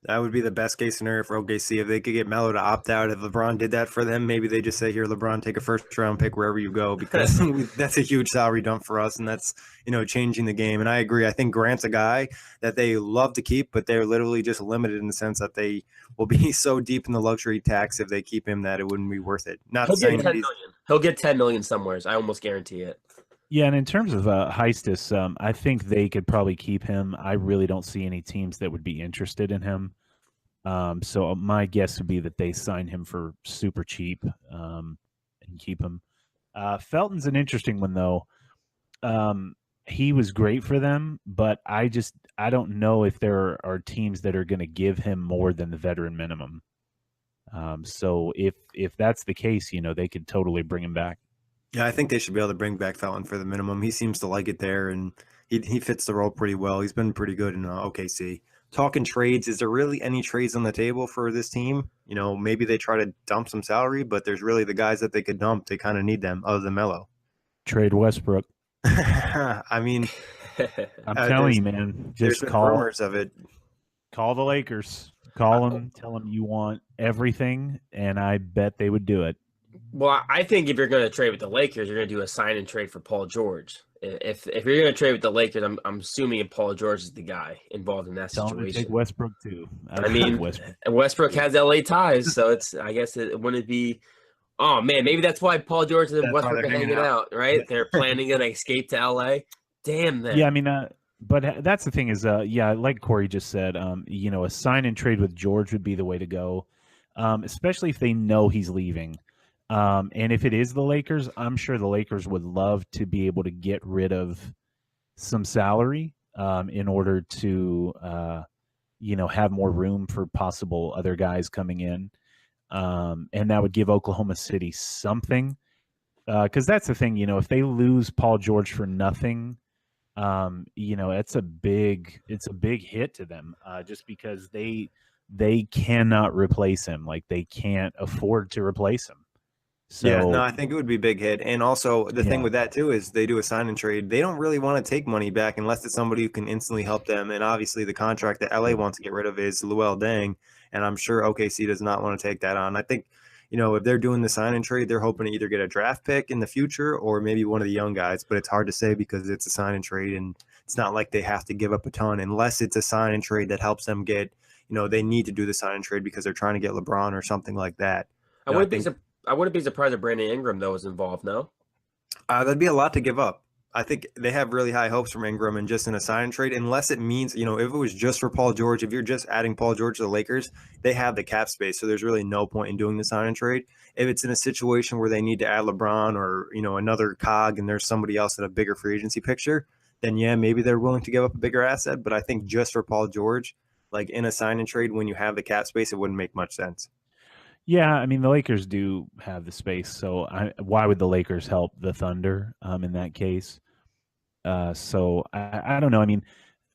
That would be the best case scenario for OKC if they could get Melo to opt out. If LeBron did that for them, maybe they just say, "Here, LeBron, take a first-round pick wherever you go," because that's a huge salary dump for us, and that's changing the game. And I agree. I think Grant's a guy that they love to keep, but they're literally just limited in the sense that they will be so deep in the luxury tax if they keep him that it wouldn't be worth it.
He'll get $10 million. He'll get $10 million somewhere. I almost guarantee it.
Yeah, and in terms of Heistis, I think they could probably keep him. I really don't see any teams that would be interested in him. So my guess would be that they sign him for super cheap and keep him. Felton's an interesting one, though. He was great for them, but I don't know if there are teams that are going to give him more than the veteran minimum. So if that's the case, they could totally bring him back.
Yeah, I think they should be able to bring back Felton for the minimum. He seems to like it there, and he fits the role pretty well. He's been pretty good in OKC. Talking trades, is there really any trades on the table for this team? Maybe they try to dump some salary, but there's really the guys that they could dump. They kind of need them, other than Melo.
Trade Westbrook.
I mean,
I'm telling you, man. Just call
rumors of it.
Call the Lakers. Call them. Tell them you want everything, and I bet they would do it.
Well, I think if you're going to trade with the Lakers, you're going to do a sign and trade for Paul George. If you're going to trade with the Lakers, I'm assuming Paul George is the guy involved in that situation.
Tell him to take Westbrook too.
I mean, Westbrook has LA ties, so I guess it wouldn't be. Oh man, maybe that's why Paul George and Westbrook are hanging out, right? They're planning an escape to LA. Damn that.
Yeah, I mean, but that's the thing is, like Corey just said, a sign and trade with George would be the way to go, especially if they know he's leaving. And if it is the Lakers, I'm sure the Lakers would love to be able to get rid of some salary in order to, have more room for possible other guys coming in. And that would give Oklahoma City something. because that's the thing, if they lose Paul George for nothing, it's a big hit to them, just because they cannot replace him. Like, they can't afford to replace him. So
Yeah, no, I think it would be a big hit. And also the thing
Yeah.
with that too is they do a sign and trade. They don't really want to take money back unless it's somebody who can instantly help them. And obviously the contract that LA wants to get rid of is Luol Deng. And I'm sure OKC does not want to take that on. I think, if they're doing the sign and trade, they're hoping to either get a draft pick in the future or maybe one of the young guys. But it's hard to say because it's a sign and trade, and it's not like they have to give up a ton unless it's a sign and trade that helps them get, they need to do the sign and trade because they're trying to get LeBron or something like that.
I wouldn't be surprised if Brandon Ingram though was involved. No,
that'd be a lot to give up. I think they have really high hopes from Ingram and just in a sign and trade, unless it means, if it was just for Paul George, if you're just adding Paul George to the Lakers, they have the cap space. So there's really no point in doing the sign and trade. If it's in a situation where they need to add LeBron or, another cog and there's somebody else in a bigger free agency picture, then yeah, maybe they're willing to give up a bigger asset. But I think just for Paul George, like in a sign and trade, when you have the cap space, it wouldn't make much sense.
Yeah, I mean, the Lakers do have the space, so why would the Lakers help the Thunder in that case? So I don't know. I mean,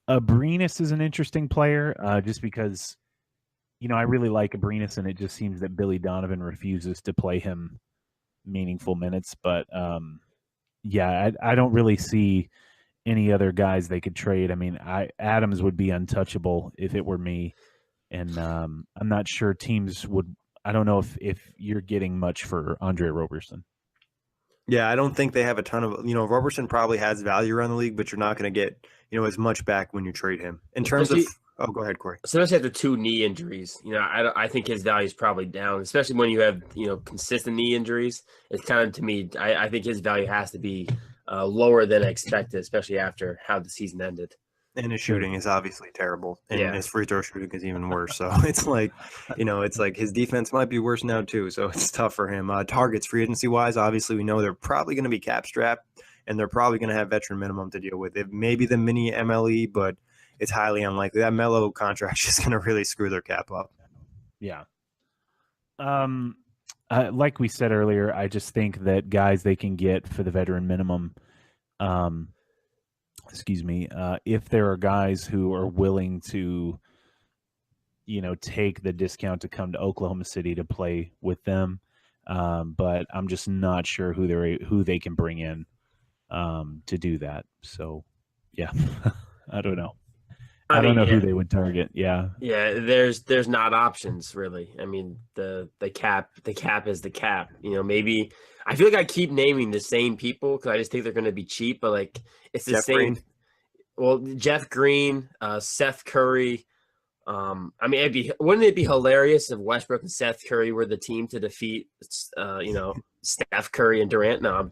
Abrinas is an interesting player, just because, I really like Abrinas, and it just seems that Billy Donovan refuses to play him meaningful minutes. But yeah, I don't really see any other guys they could trade. I mean, Adams would be untouchable if it were me, and I'm not sure teams would. I don't know if you're getting much for Andre Roberson.
Yeah, I don't think they have a ton of, Roberson probably has value around the league, but you're not going to get, as much back when you trade him. In terms of, go ahead, Corey.
Especially after 2 knee injuries, I think his value is probably down, especially when you have, consistent knee injuries. It's kind of, to me, I think his value has to be lower than expected, especially after how the season ended.
And his shooting is obviously terrible, and his free throw shooting is even worse. So it's like, it's like his defense might be worse now too. So it's tough for him. Targets free agency wise, obviously we know they're probably going to be cap strapped, and they're probably going to have veteran minimum to deal with. It may be the mini MLE, but it's highly unlikely. That Melo contract is going to really screw their cap up.
Yeah. Like we said earlier, I just think that guys they can get for the veteran minimum. If there are guys who are willing to, take the discount to come to Oklahoma City to play with them, but I'm just not sure who they can bring in to do that. So, yeah, I don't know. I don't know who they would target. Yeah,
there's not options really. I mean, the cap is the cap. Maybe I feel like I keep naming the same people because I just think they're going to be cheap, but like it's the
Jeff
same.
Green.
Well, Jeff Green, Seth Curry. I mean, wouldn't it be hilarious if Westbrook and Seth Curry were the team to defeat, Steph Curry and Durant? No,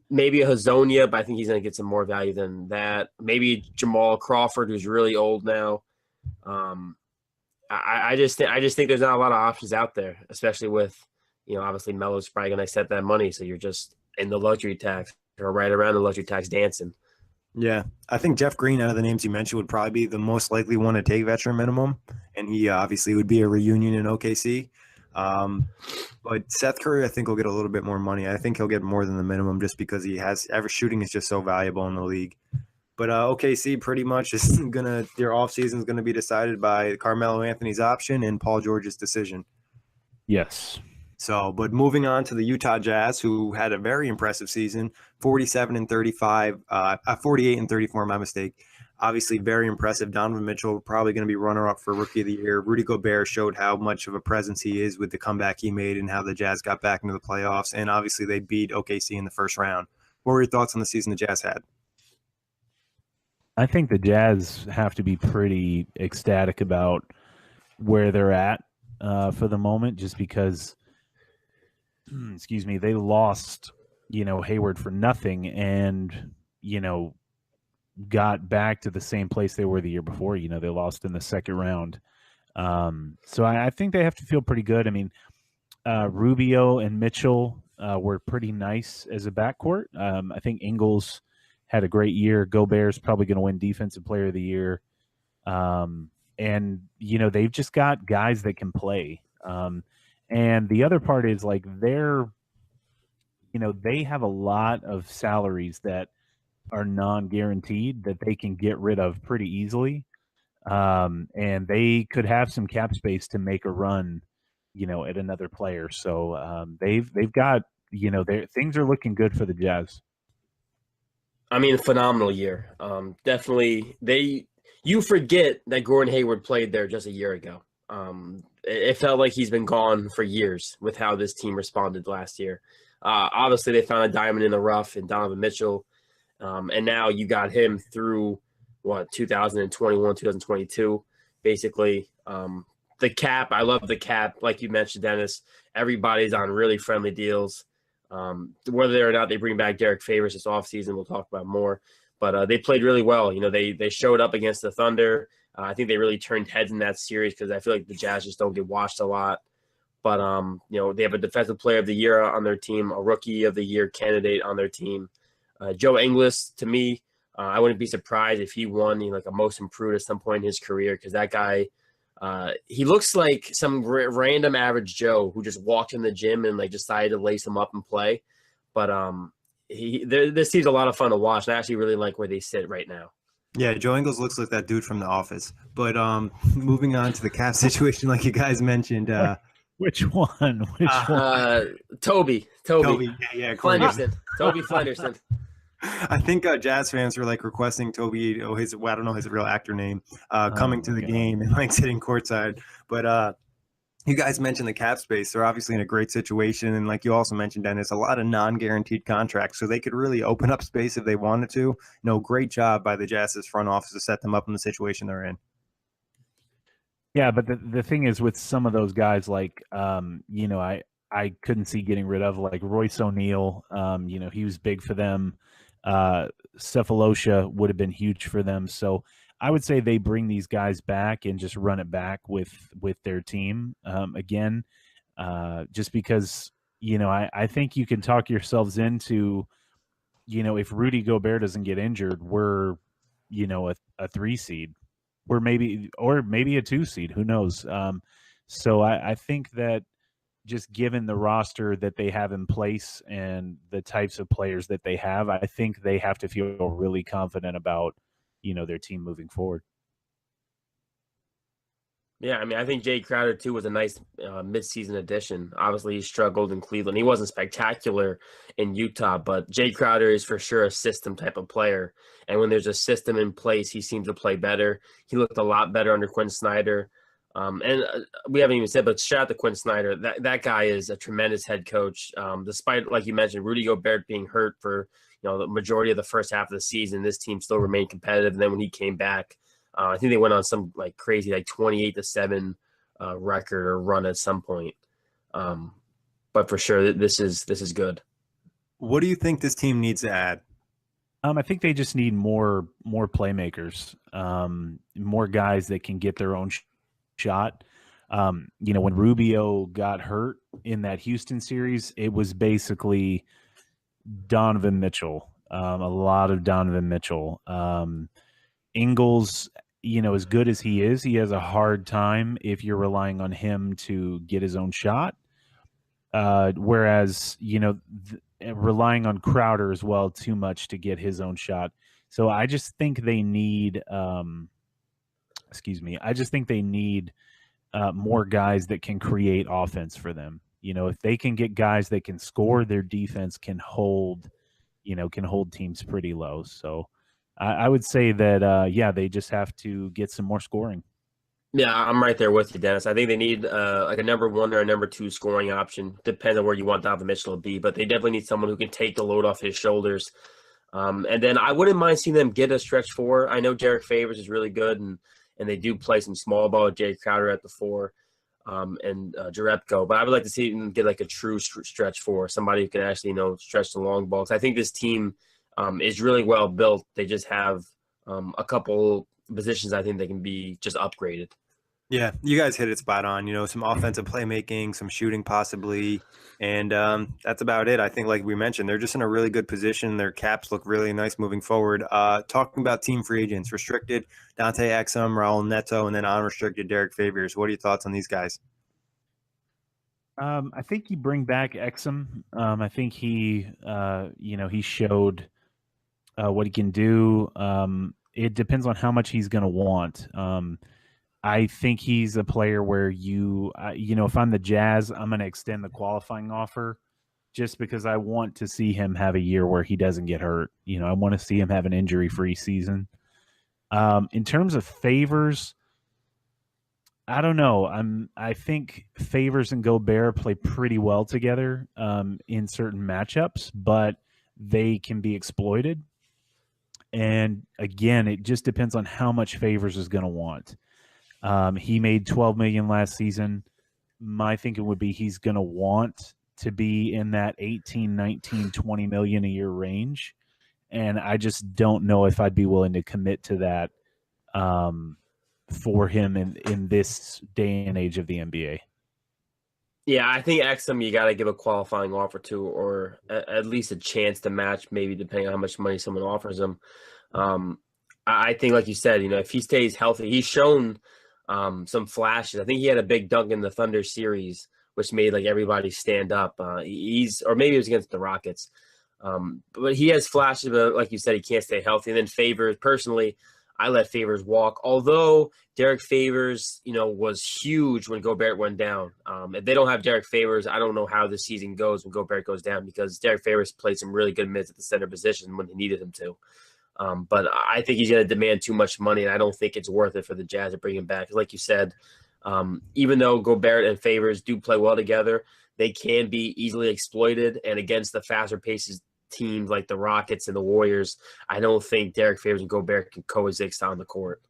maybe a Hazonia, but I think he's going to get some more value than that. Maybe Jamal Crawford, who's really old now. I just think there's not a lot of options out there, especially with, obviously Melo's probably going to accept that money, so you're just in the luxury tax or right around the luxury tax dancing.
Yeah, I think Jeff Green, out of the names you mentioned, would probably be the most likely one to take veteran minimum, and he obviously would be a reunion in OKC. But Seth Curry, I think, will get a little bit more money. I think he'll get more than the minimum just because average shooting is just so valuable in the league. But OKC pretty much is their offseason is going to be decided by Carmelo Anthony's option and Paul George's decision.
Yes.
So, but moving on to the Utah Jazz, who had a very impressive season, 48 and 34, my mistake. Obviously, very impressive. Donovan Mitchell probably going to be runner-up for Rookie of the Year. Rudy Gobert showed how much of a presence he is with the comeback he made and how the Jazz got back into the playoffs. And obviously, they beat OKC in the first round. What were your thoughts on the season the Jazz had?
I think the Jazz have to be pretty ecstatic about where they're at for the moment, just because they lost, Hayward for nothing and, got back to the same place they were the year before. They lost in the second round. So I think they have to feel pretty good. I mean, Rubio and Mitchell were pretty nice as a backcourt. I think Ingles had a great year. Gobert's probably going to win Defensive Player of the Year. And, they've just got guys that can play. And the other part is like they're they have a lot of salaries that are non-guaranteed that they can get rid of pretty easily. And they could have some cap space to make a run, at another player. So they've got, things are looking good for the Jazz.
I mean, phenomenal year. Definitely, you forget that Gordon Hayward played there just a year ago. It felt like he's been gone for years with how this team responded last year. Obviously, they found a diamond in the rough in Donovan Mitchell, and now you got him through 2021, 2022, basically. The cap, I love the cap, like you mentioned, Dennis. Everybody's on really friendly deals. Whether or not they bring back Derek Favors this offseason, we'll talk about more. But they played really well. They showed up against the Thunder. I think they really turned heads in that series because I feel like the Jazz just don't get watched a lot. But, they have a Defensive Player of the Year on their team, a Rookie of the Year candidate on their team. Joe Ingles, to me, I wouldn't be surprised if he won like a Most Improved at some point in his career because that guy, he looks like some random average Joe who just walked in the gym and like decided to lace him up and play. But this team's a lot of fun to watch. And I actually really like where they sit right now.
Yeah, Joe Ingles looks like that dude from The Office. But moving on to the cap situation, like you guys mentioned.
Which one?
Toby.
Yeah,
Flenderson. Toby Flenderson.
I think Jazz fans were like requesting Toby, I don't know his real actor name, coming to the game and like sitting courtside. But you guys mentioned the cap space. They're obviously in a great situation. And like you also mentioned, Dennis, a lot of non-guaranteed contracts. So they could really open up space if they wanted to. Great job by the Jazz's front office to set them up in the situation they're in.
Yeah, but the thing is with some of those guys, like, I couldn't see getting rid of, like Royce O'Neal. He was big for them. Cephalosha would have been huge for them. So I would say they bring these guys back and just run it back with their team again, just because, I think you can talk yourselves into, if Rudy Gobert doesn't get injured, we're, a 3 seed. Or maybe a 2 seed. Who knows? So I think that just given the roster that they have in place and the types of players that they have, I think they have to feel really confident about, their team moving forward.
Yeah, I mean, I think Jay Crowder, too, was a nice midseason addition. Obviously, he struggled in Cleveland. He wasn't spectacular in Utah, but Jay Crowder is for sure a system type of player. And when there's a system in place, he seems to play better. He looked a lot better under Quinn Snyder. And we haven't even said, but shout out to Quinn Snyder. That guy is a tremendous head coach. Despite, like you mentioned, Rudy Gobert being hurt for the majority of the first half of the season, this team still remained competitive. And then when he came back, I think they went on some like crazy 28-7 record or run at some point. But for sure, this is good.
What do you think this team needs to add?
I think they just need more playmakers, more guys that can get their own shot. When Rubio got hurt in that Houston series, it was basically Donovan Mitchell, a lot of Donovan Mitchell. Ingles, as good as he is, he has a hard time if you're relying on him to get his own shot. Whereas, relying on Crowder as well too much to get his own shot. So I just think they need, more guys that can create offense for them. If they can get guys that can score, their defense can hold teams pretty low. So I would say that, they just have to get some more scoring.
Yeah, I'm right there with you, Dennis. I think they need like a number 1 or a number 2 scoring option. Depends on where you want Donovan Mitchell to be, but they definitely need someone who can take the load off his shoulders. And then I wouldn't mind seeing them get a stretch 4. I know Derek Favors is really good, and they do play some small ball with Jay Crowder at the 4 and Jerebko. But I would like to see them get like a true stretch 4, somebody who can actually stretch the long ball. Because I think this team is really well built. They just have a couple positions I think they can be just upgraded.
Yeah, you guys hit it spot on. Some offensive playmaking, some shooting possibly, and that's about it. I think, like we mentioned, they're just in a really good position. Their caps look really nice moving forward. Talking about team free agents, restricted, Dante Exum, Raul Neto, and then unrestricted, Derek Favors. What are your thoughts on these guys?
I think you bring back Exum. I think he, he showed what he can do. It depends on how much he's going to want. I think he's a player where if I'm the Jazz, I'm going to extend the qualifying offer just because I want to see him have a year where he doesn't get hurt. I want to see him have an injury-free season. In terms of Favors, I don't know. I think Favors and Gobert play pretty well together in certain matchups, but they can be exploited. And again, it just depends on how much Favors is going to want. He made $12 million last season. My thinking would be he's going to want to be in that 18, 19, 20 million a year range. And I just don't know if I'd be willing to commit to that for him in this day and age of the NBA.
Yeah, I think Exum you got to give a qualifying offer to, or at least a chance to match, maybe depending on how much money someone offers him. I think, like you said, if he stays healthy, he's shown some flashes. I think he had a big dunk in the Thunder series, which made everybody stand up. Or maybe it was against the Rockets. But he has flashes, but like you said, he can't stay healthy. And then Favors, personally, I let Favors walk. Although Derek Favors, was huge when Gobert went down. If they don't have Derek Favors, I don't know how the season goes when Gobert goes down, because Derek Favors played some really good minutes at the center position when he needed him to. But I think he's going to demand too much money, and I don't think it's worth it for the Jazz to bring him back. Like you said, even though Gobert and Favors do play well together, they can be easily exploited. And against the faster paces teams like the Rockets and the Warriors, I don't think Derek Favors and Gobert can coexist on the court.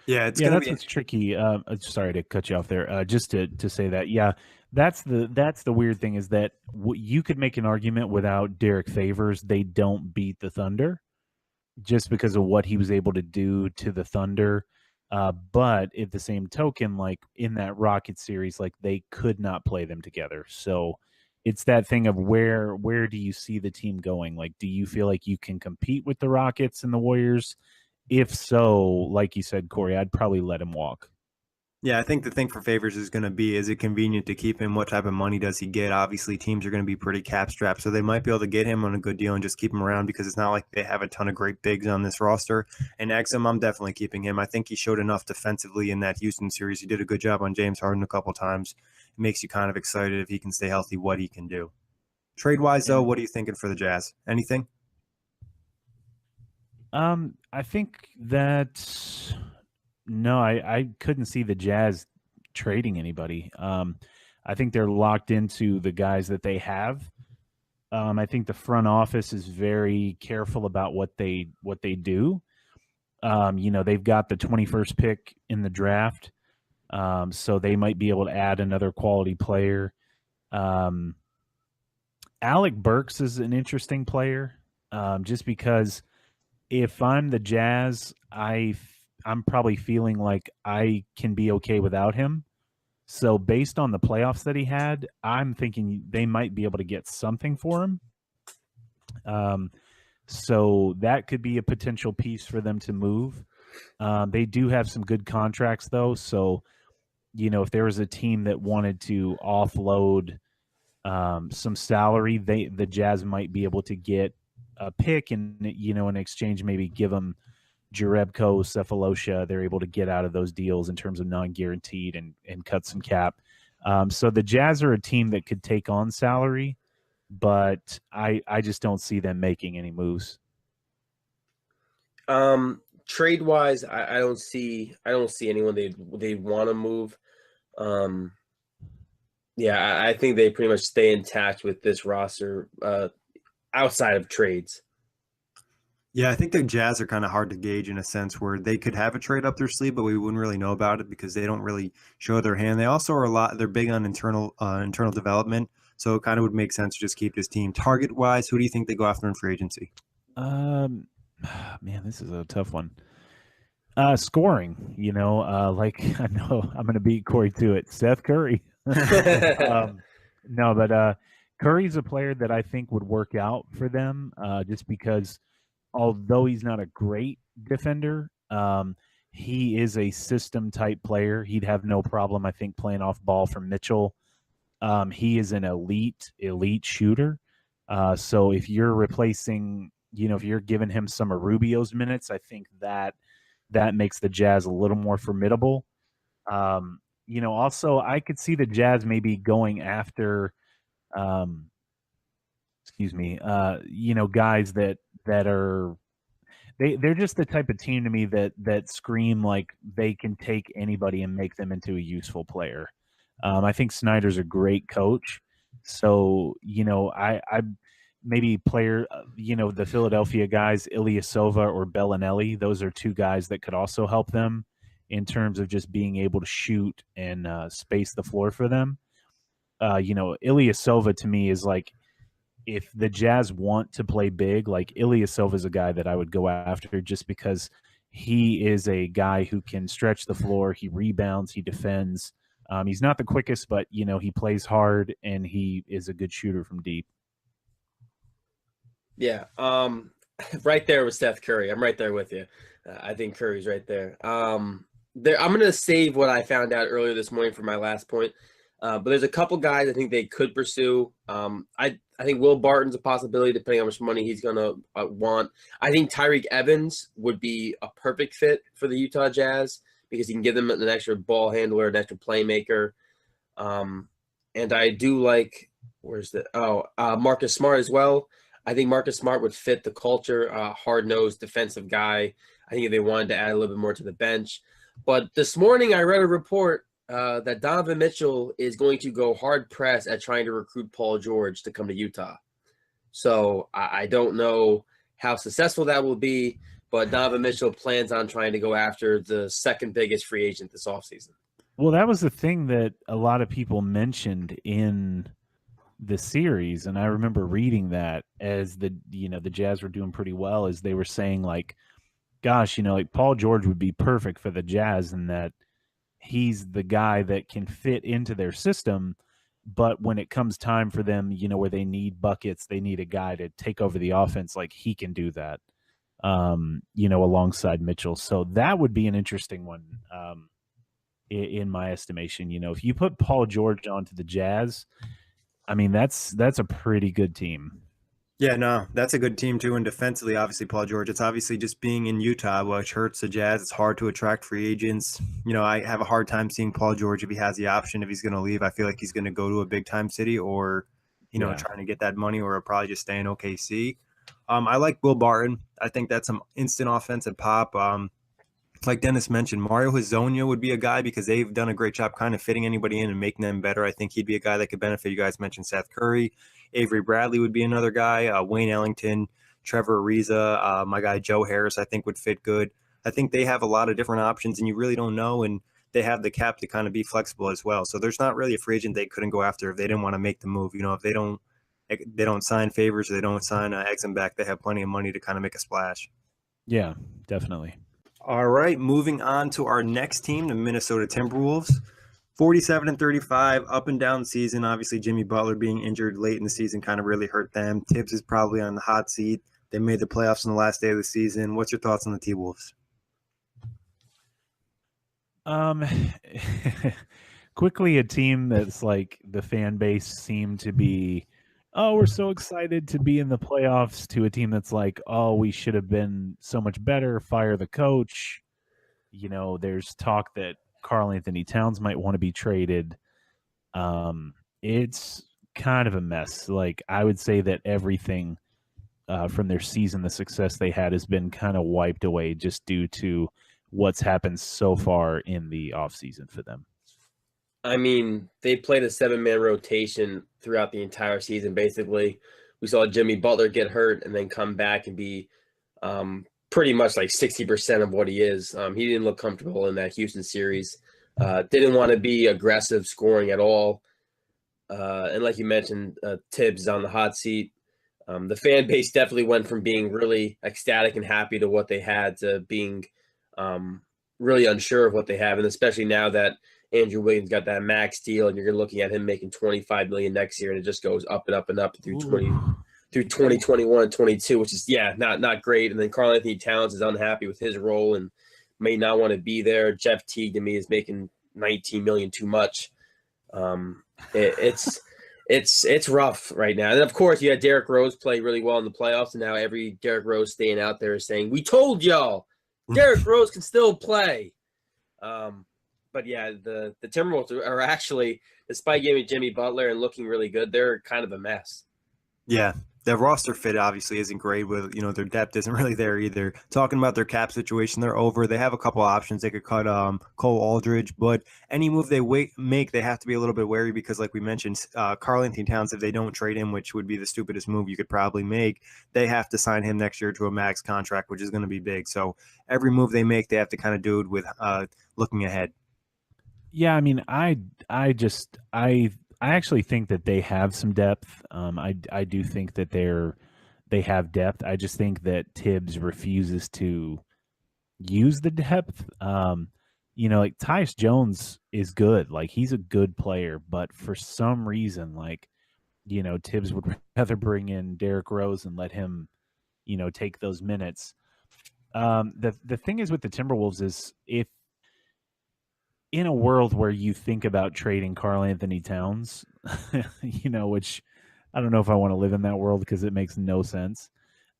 Yeah, that's what's tricky. Sorry to cut you off there. Just to say that, yeah, that's the weird thing is that you could make an argument without Derek Favors, they don't beat the Thunder, just because of what he was able to do to the Thunder. But at the same token, in that Rocket series, they could not play them together. So it's that thing of where do you see the team going? Do you feel like you can compete with the Rockets and the Warriors? If so, like you said, Corey, I'd probably let him walk.
Yeah, I think the thing for Favors is going to be, is it convenient to keep him? What type of money does he get? Obviously, teams are going to be pretty cap strapped, so they might be able to get him on a good deal and just keep him around, because it's not like they have a ton of great bigs on this roster. And Exum, I'm definitely keeping him. I think he showed enough defensively in that Houston series. He did a good job on James Harden a couple times. It makes you kind of excited if he can stay healthy, what he can do. Trade-wise, though, what are you thinking for the Jazz? Anything?
I think that no, I couldn't see the Jazz trading anybody. I think they're locked into the guys that they have. I think the front office is very careful about what they do. They've got the 21st pick in the draft, so they might be able to add another quality player. Alec Burks is an interesting player, just because if I'm the Jazz, I'm probably feeling like I can be okay without him. So based on the playoffs that he had, I'm thinking they might be able to get something for him. So that could be a potential piece for them to move. They do have some good contracts, though. So, if there was a team that wanted to offload some salary, the Jazz might be able to get a pick and, in exchange, maybe give them Jerebko, Cephalosha. They're able to get out of those deals in terms of non-guaranteed and cut some cap. So the Jazz are a team that could take on salary, but I just don't see them making any moves.
Trade wise, I don't see anyone they'd want to move. Yeah, I think they pretty much stay intact with this roster outside of trades.
Yeah, I think the Jazz are kind of hard to gauge in a sense where they could have a trade up their sleeve, but we wouldn't really know about it because they don't really show their hand. They also are they're big on internal development, so it kind of would make sense to just keep this team. Target wise, who do you think they go after in free agency?
Man, this is a tough one. Scoring, I know I'm going to beat Corey to it. Seth Curry. No, but Curry's a player that I think would work out for them, just because although he's not a great defender, he is a system type player. He'd have no problem, I think, playing off ball from Mitchell. He is an elite shooter. So if you're replacing, if you're giving him some of Rubio's minutes, I think that makes the Jazz a little more formidable. Also I could see the Jazz maybe going after, guys that are, they're just the type of team to me that scream like they can take anybody and make them into a useful player. I think Snyder's a great coach. So, I maybe player, the Philadelphia guys, Ilyasova or Bellinelli, those are two guys that could also help them in terms of just being able to shoot and space the floor for them. Ilyasova to me is like, if the Jazz want to play big, like Ilyasova is a guy that I would go after just because he is a guy who can stretch the floor. He rebounds, he defends. He's not the quickest, but, he plays hard and he is a good shooter from deep.
Yeah. Right there with Steph Curry. I'm right there with you. I think Curry's right there. I'm going to save what I found out earlier this morning for my last point. But there's a couple guys I think they could pursue. I think Will Barton's a possibility depending on how much money he's going to want. I think Tyreke Evans would be a perfect fit for the Utah Jazz because he can give them an extra ball handler, an extra playmaker. And I do like, Marcus Smart as well. I think Marcus Smart would fit the culture, hard-nosed defensive guy. I think if they wanted to add a little bit more to the bench. But this morning I read a report that Donovan Mitchell is going to go hard press at trying to recruit Paul George to come to Utah. So I don't know how successful that will be, but Donovan Mitchell plans on trying to go after the second biggest free agent this offseason.
Well, that was the thing that a lot of people mentioned in the series, and I remember reading that as the Jazz were doing pretty well, as they were saying like, gosh, like Paul George would be perfect for the Jazz and that he's the guy that can fit into their system. But when it comes time for them, where they need buckets, they need a guy to take over the offense, like he can do that, alongside Mitchell. So that would be an interesting one in my estimation. If you put Paul George onto the Jazz, I mean, that's a pretty good team.
Yeah, no, that's a good team too. And defensively, obviously, Paul George, it's obviously just being in Utah, which hurts the Jazz. It's hard to attract free agents. I have a hard time seeing Paul George if he has the option, if he's going to leave. I feel like he's going to go to a big time city or, trying to get that money, or probably just stay in OKC. I like Will Barton. I think that's some instant offensive pop. Like Dennis mentioned, Mario Hezonja would be a guy because they've done a great job kind of fitting anybody in and making them better. I think he'd be a guy that could benefit. You guys mentioned Seth Curry. Avery Bradley would be another guy. Wayne Ellington, Trevor Ariza, my guy Joe Harris, I think would fit good. I think they have a lot of different options, and you really don't know, and they have the cap to kind of be flexible as well. So there's not really a free agent they couldn't go after if they didn't want to make the move. If they don't sign favors or they don't sign Exum back, they have plenty of money to kind of make a splash.
Yeah, definitely.
All right, moving on to our next team, the Minnesota Timberwolves. 47-35, up and down the season. Obviously, Jimmy Butler being injured late in the season kind of really hurt them. Thibbs is probably on the hot seat. They made the playoffs on the last day of the season. What's your thoughts on the T-Wolves?
Quickly, a team that's like the fan base seemed to be, oh, we're so excited to be in the playoffs, to a team that's like, oh, we should have been so much better, fire the coach. There's talk that Karl Anthony Towns might want to be traded. It's kind of a mess. Like, I would say that everything from their season, the success they had, has been kind of wiped away just due to what's happened so far in the offseason for them.
I mean, they played a 7-man rotation throughout the entire season, basically. We saw Jimmy Butler get hurt and then come back and be pretty much like 60% of what he is. He didn't look comfortable in that Houston series. Didn't want to be aggressive scoring at all. And like you mentioned, Thibbs is on the hot seat. The fan base definitely went from being really ecstatic and happy to what they had to being really unsure of what they have. And especially now that Andrew Wiggins got that max deal and you're looking at him making $25 million next year, and it just goes up and up and up through 2021 and 22, which is, not great. And then Karl Anthony Towns is unhappy with his role and may not want to be there. Jeff Teague, to me, is making $19 million too much. It's rough right now. And of course, you had Derrick Rose play really well in the playoffs, and now every Derrick Rose staying out there is saying, "We told y'all, Derrick Rose can still play." But yeah, the Timberwolves are actually, despite giving Jimmy Butler and looking really good, they're kind of a mess.
Yeah, their roster fit obviously isn't great. With their depth isn't really there either. Talking about their cap situation, they're over. They have a couple options. They could cut Cole Aldridge, but any move they make, they have to be a little bit wary because, like we mentioned, Karl-Anthony Towns, if they don't trade him, which would be the stupidest move you could probably make, they have to sign him next year to a max contract, which is going to be big. So every move they make, they have to kind of do it with looking ahead.
Yeah, I mean, I actually think that they have some depth. I do think that they have depth. I just think that Thibbs refuses to use the depth. Like Tyus Jones is good. Like he's a good player, but for some reason, Thibbs would rather bring in Derrick Rose and let him, take those minutes. The thing is with the Timberwolves is if in a world where you think about trading Karl-Anthony Towns, which I don't know if I want to live in that world because it makes no sense.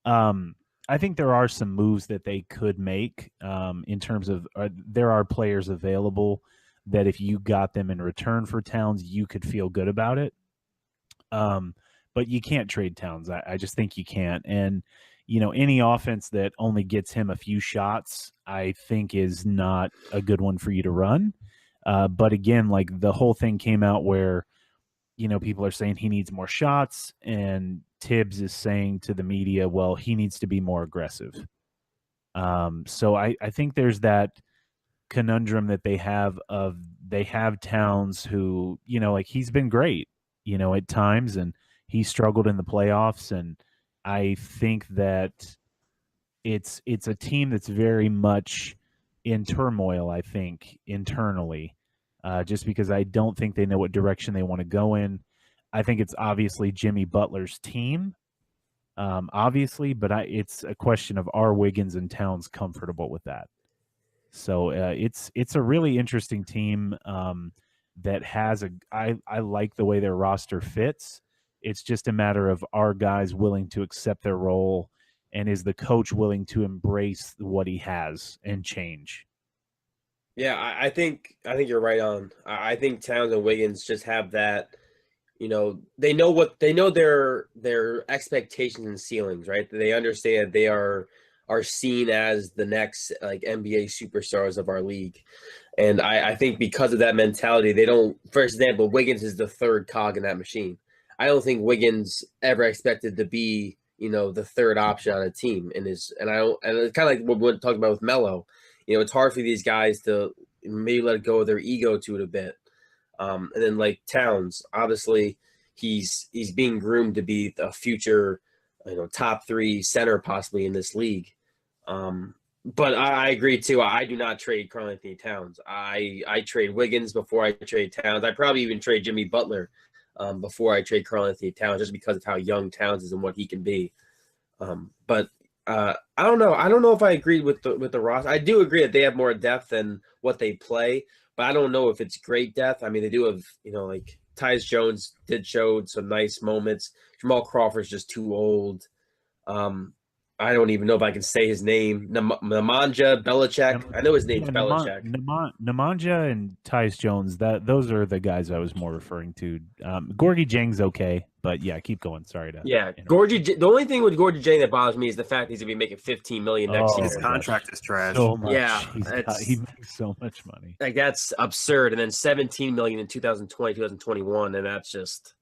I think there are some moves that they could make in terms of there are players available that if you got them in return for Towns, you could feel good about it. But you can't trade Towns. I just think you can't. And, any offense that only gets him a few shots, I think is not a good one for you to run. But again, like the whole thing came out where, people are saying he needs more shots, and Thibbs is saying to the media, well, he needs to be more aggressive. So I think there's that conundrum that they have Towns who, he's been great, at times, and he struggled in the playoffs. And I think that it's a team that's very much in turmoil, I think, internally. Just because I don't think they know what direction they want to go in. I think it's obviously Jimmy Butler's team, obviously, but it's a question of are Wiggins and Towns comfortable with that? So it's a really interesting team that has I like the way their roster fits. It's just a matter of are guys willing to accept their role, and is the coach willing to embrace what he has and change?
Yeah, I think you're right on. I think Towns and Wiggins just have that, they know their expectations and ceilings, right? They understand they are seen as the next like NBA superstars of our league. And I think because of that mentality, they don't, for example, Wiggins is the third cog in that machine. I don't think Wiggins ever expected to be, the third option on a team and it's kind of like what we're talking about with Melo. It's hard for these guys to maybe let go of their ego to it a bit. And then like Towns, obviously he's being groomed to be a future, top 3 center possibly in this league. But I agree too. I do not trade Karl-Anthony Towns. I trade Wiggins before I trade Towns. I probably even trade Jimmy Butler before I trade Karl-Anthony Towns, just because of how young Towns is and what he can be. But I don't know. I don't know if I agree with the roster. I do agree that they have more depth than what they play, but I don't know if it's great depth. I mean, they do have, like Tyus Jones did show some nice moments. Jamal Crawford's just too old. I don't even know if I can say his name. Nemanja Bjelica. I know his name's Belichick.
Nemanja and Tyus Jones. Those are the guys I was more referring to. Gorgie Jang's okay, but yeah, keep going. Sorry to.
Yeah, Gorgie. The only thing with Gorgie Jang that bothers me is the fact he's gonna be making $15 million next season.
His contract is trash.
So much.
Yeah,
he makes so much money.
Like that's absurd. And then $17 million in 2020, 2021, and that's just,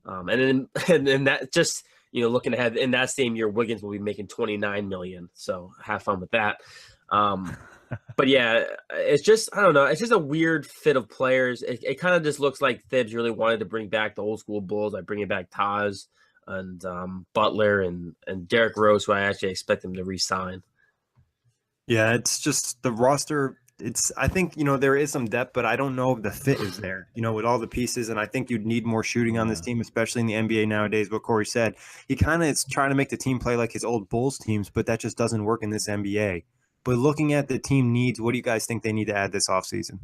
and then that just. Looking ahead in that same year, Wiggins will be making $29 million. So have fun with that. But yeah, it's just, I don't know. It's just a weird fit of players. It kind of just looks like Thibbs really wanted to bring back the old school Bulls by bringing back Taz and Butler and Derrick Rose, who I actually expect him to re-sign.
Yeah, it's just the roster. I think, there is some depth, but I don't know if the fit is there, with all the pieces. And I think you'd need more shooting on this team, especially in the NBA nowadays. What Corey said, he kind of is trying to make the team play like his old Bulls teams, but that just doesn't work in this NBA. But looking at the team needs, what do you guys think they need to add this offseason?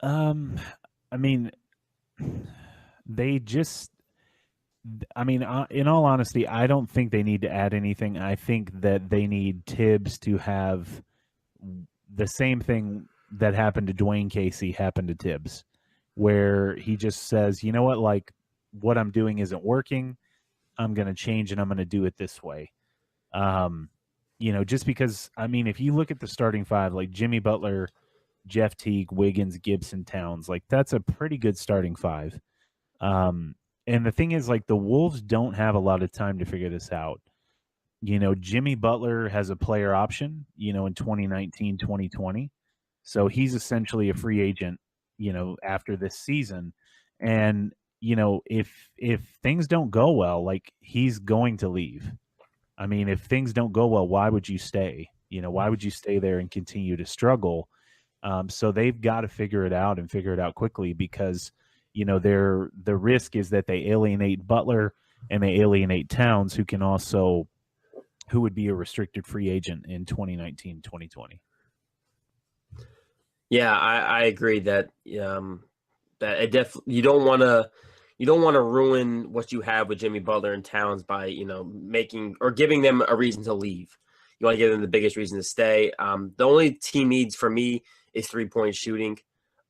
I mean, they just. I mean, in all honesty, I don't think they need to add anything. I think that they need Tibbs to have the same thing that happened to Dwayne Casey happened to Tibbs, where he just says, you know what, like what I'm doing isn't working. I'm going to change and I'm going to do it this way. Just because, I mean, if you look at the starting five, like Jimmy Butler, Jeff Teague, Wiggins, Gibson, Towns, like that's a pretty good starting five. And the thing is, like, the Wolves don't have a lot of time to figure this out. Jimmy Butler has a player option, in 2019, 2020. So he's essentially a free agent, after this season. And, if things don't go well, like, he's going to leave. I mean, if things don't go well, why would you stay? Why would you stay there and continue to struggle? So they've got to figure it out and figure it out quickly because – the risk is that they alienate Butler and they alienate Towns, who would be a restricted free agent in 2019, 2020.
Yeah, I agree that that it definitely you don't want to ruin what you have with Jimmy Butler and Towns by making or giving them a reason to leave. You want to give them the biggest reason to stay. The only team needs for me is 3-point shooting.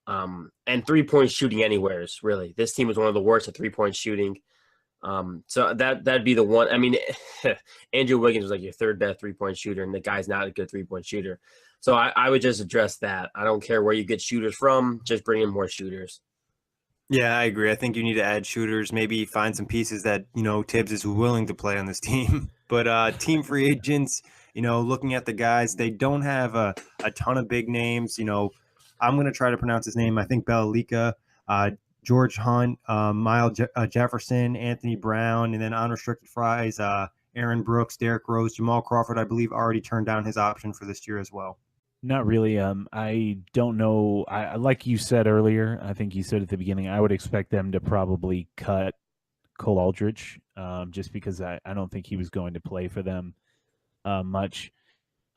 And 3-point shooting anywheres, really. This team was one of the worst at 3-point shooting. So that'd be the one. I mean, Andrew Wiggins was like your third best 3-point shooter, and the guy's not a good 3-point shooter. So I would just address that. I don't care where you get shooters from, just bring in more shooters.
Yeah, I agree. I think you need to add shooters, maybe find some pieces that, Tibbs is willing to play on this team. But team free agents, looking at the guys, they don't have a ton of big names, I'm going to try to pronounce his name. I think Bjelica, George Hunt, Miles Jefferson, Anthony Brown, and then unrestricted fries, Aaron Brooks, Derrick Rose, Jamal Crawford, I believe, already turned down his option for this year as well.
Not really. I don't know. I like you said earlier, I think you said at the beginning, I would expect them to probably cut Cole Aldrich just because I don't think he was going to play for them much.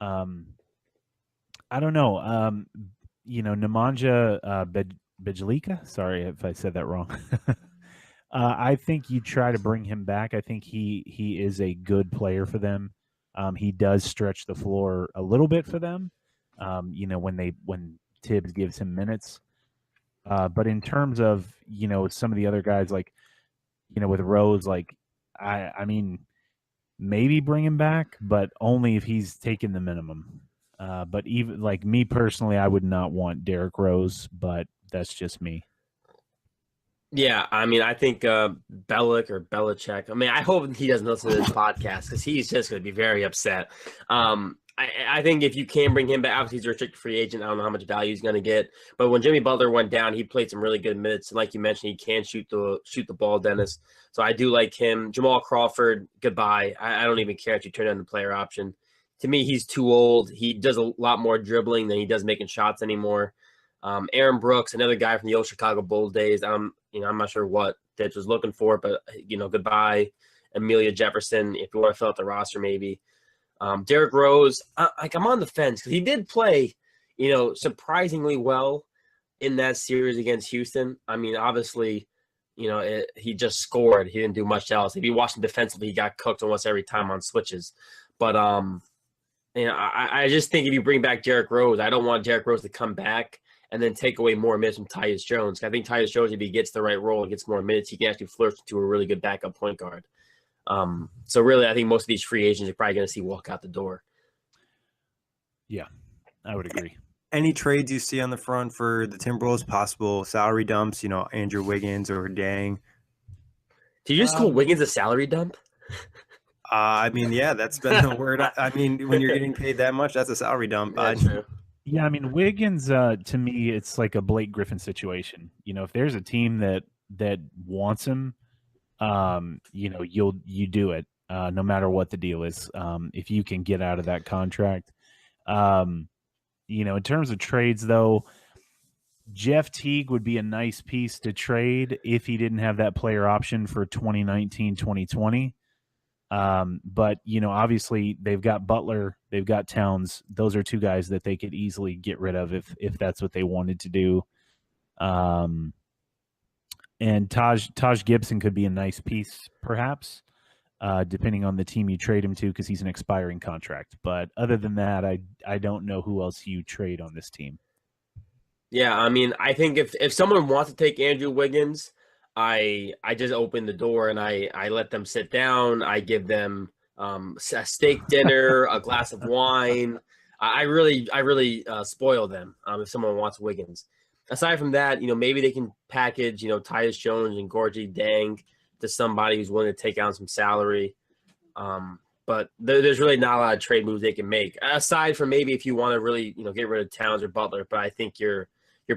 I don't know. Nemanja Bjelica. Sorry if I said that wrong. I think you try to bring him back. I think he is a good player for them. He does stretch the floor a little bit for them. When Tibbs gives him minutes. But in terms of some of the other guys, like with Rose, like I mean maybe bring him back, but only if he's taking the minimum. But even like me personally, I would not want Derrick Rose, but that's just me.
Yeah, I mean, I think Belichick. I mean, I hope he doesn't listen to this podcast because he's just going to be very upset. I think if you can bring him back, obviously he's a restricted free agent. I don't know how much value he's going to get. But when Jimmy Butler went down, he played some really good minutes. And like you mentioned, he can shoot the ball, Dennis. So I do like him. Jamal Crawford, goodbye. I don't even care if you turn down the player option. To me, he's too old. He does a lot more dribbling than he does making shots anymore. Aaron Brooks, another guy from the old Chicago Bulls days. I'm not sure what Thibbs was looking for, but goodbye. Amelia Jefferson, if you want to fill out the roster, maybe. Derrick Rose, I'm on the fence because he did play, surprisingly well in that series against Houston. I mean, obviously, he just scored. He didn't do much else. If you watch him defensively, he got cooked almost every time on switches. But I just think if you bring back Derrick Rose, I don't want Derrick Rose to come back and then take away more minutes from Tyus Jones. I think Tyus Jones, if he gets the right role and gets more minutes, he can actually flourish into a really good backup point guard. So really, I think most of these free agents are probably going to see walk out the door.
Yeah, I would agree.
Any trades you see on the front for the Timberwolves, possible salary dumps, Andrew Wiggins or Dang?
Did you just call Wiggins a salary dump?
I mean, yeah, that's been the word. I mean, when you're getting paid that much, that's a salary dump.
Yeah, I mean, Wiggins, to me, it's like a Blake Griffin situation. If there's a team that wants him, you do it no matter what the deal is. If you can get out of that contract, in terms of trades though, Jeff Teague would be a nice piece to trade if he didn't have that player option for 2019, 2020. But obviously they've got Butler, they've got Towns. Those are two guys that they could easily get rid of if that's what they wanted to do. And Taj Gibson could be a nice piece, perhaps, depending on the team you trade him to, because he's an expiring contract. But other than that, I don't know who else you trade on this team.
Yeah, I mean, I think if someone wants to take Andrew Wiggins, I just open the door and I let them sit down. I give them a steak dinner, a glass of wine. I really spoil them if someone wants Wiggins. Aside from that, maybe they can package, Tyus Jones and Gorgie Dang to somebody who's willing to take on some salary. But there's really not a lot of trade moves they can make, aside from maybe if you want to really, get rid of Towns or Butler. But I think you're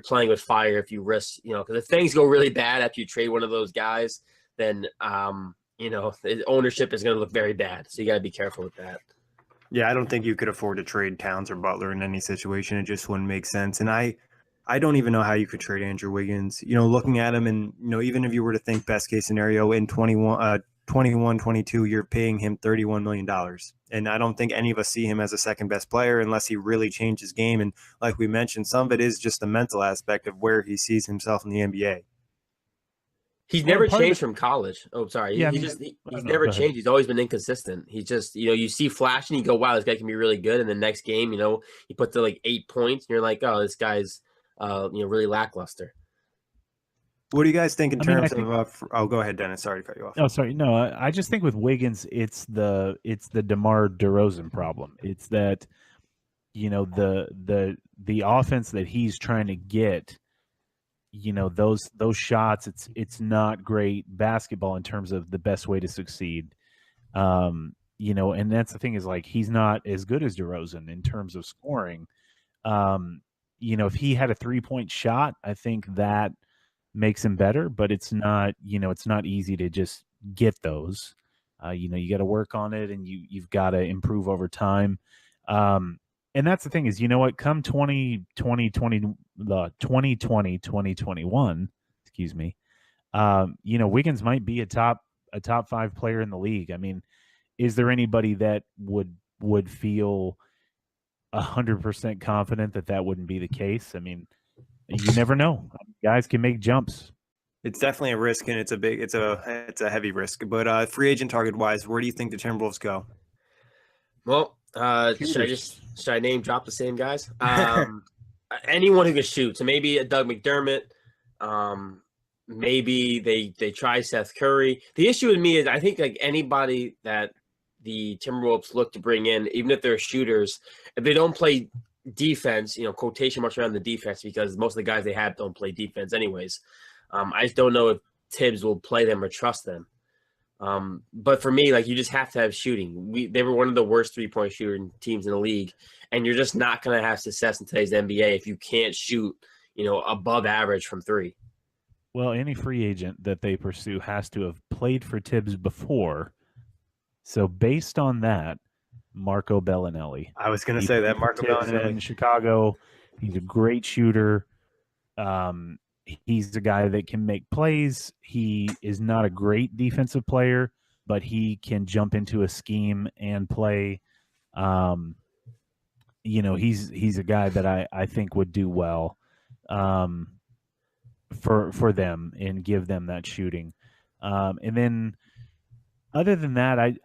playing with fire if you risk, because if things go really bad after you trade one of those guys, then, the ownership is going to look very bad. So you got to be careful with that.
Yeah, I don't think you could afford to trade Towns or Butler in any situation. It just wouldn't make sense. And I don't even know how you could trade Andrew Wiggins. Looking at him and, even if you were to think best case scenario in 21-22, you're paying him $31 million. And I don't think any of us see him as a second best player unless he really changed his game. And like we mentioned, some of it is just the mental aspect of where he sees himself in the NBA.
He's never changed from college. Oh, sorry.
Yeah,
he's never changed. He's always been inconsistent. He's just, you see flash and you go, wow, this guy can be really good. And the next game, he puts to like 8 points and you're like, oh, this guy's, really lackluster.
What do you guys think in terms of? Oh, go ahead, Dennis. Sorry to cut you off.
Oh, sorry. No, I just think with Wiggins, it's the DeMar DeRozan problem. It's that, the offense that he's trying to get, those shots. It's not great basketball in terms of the best way to succeed. And that's the thing is like he's not as good as DeRozan in terms of scoring. If he had a 3-point shot, I think that makes him better, but it's not, it's not easy to just get those. You got to work on it and you've got to improve over time. And that's the thing is, come 2021, excuse me, Wiggins might be a top 5 player in the league. I mean, is there anybody that would feel 100% confident that wouldn't be the case? I mean, you never know. Guys can make jumps.
It's definitely a risk, and it's a heavy risk. But free agent target wise, where do you think the Timberwolves go?
Well, should I name drop the same guys? Anyone who can shoot. So maybe a Doug McDermott. Maybe they try Seth Curry. The issue with me is I think like anybody that the Timberwolves look to bring in, even if they're shooters, if they don't play defense, quotation marks around the defense, because most of the guys they have don't play defense anyways. I just don't know if Thibbs will play them or trust them. But for me, like you just have to have shooting. They were one of the worst 3-point shooting teams in the league, and you're just not going to have success in today's NBA if you can't shoot, above average from 3.
Well, any free agent that they pursue has to have played for Thibbs before. So based on that, Marco Bellinelli.
I was going to say that Marco Bellinelli
in Chicago. He's a great shooter. He's a guy that can make plays. He is not a great defensive player, but he can jump into a scheme and play. He's a guy that I think would do well for them and give them that shooting. And then other than that,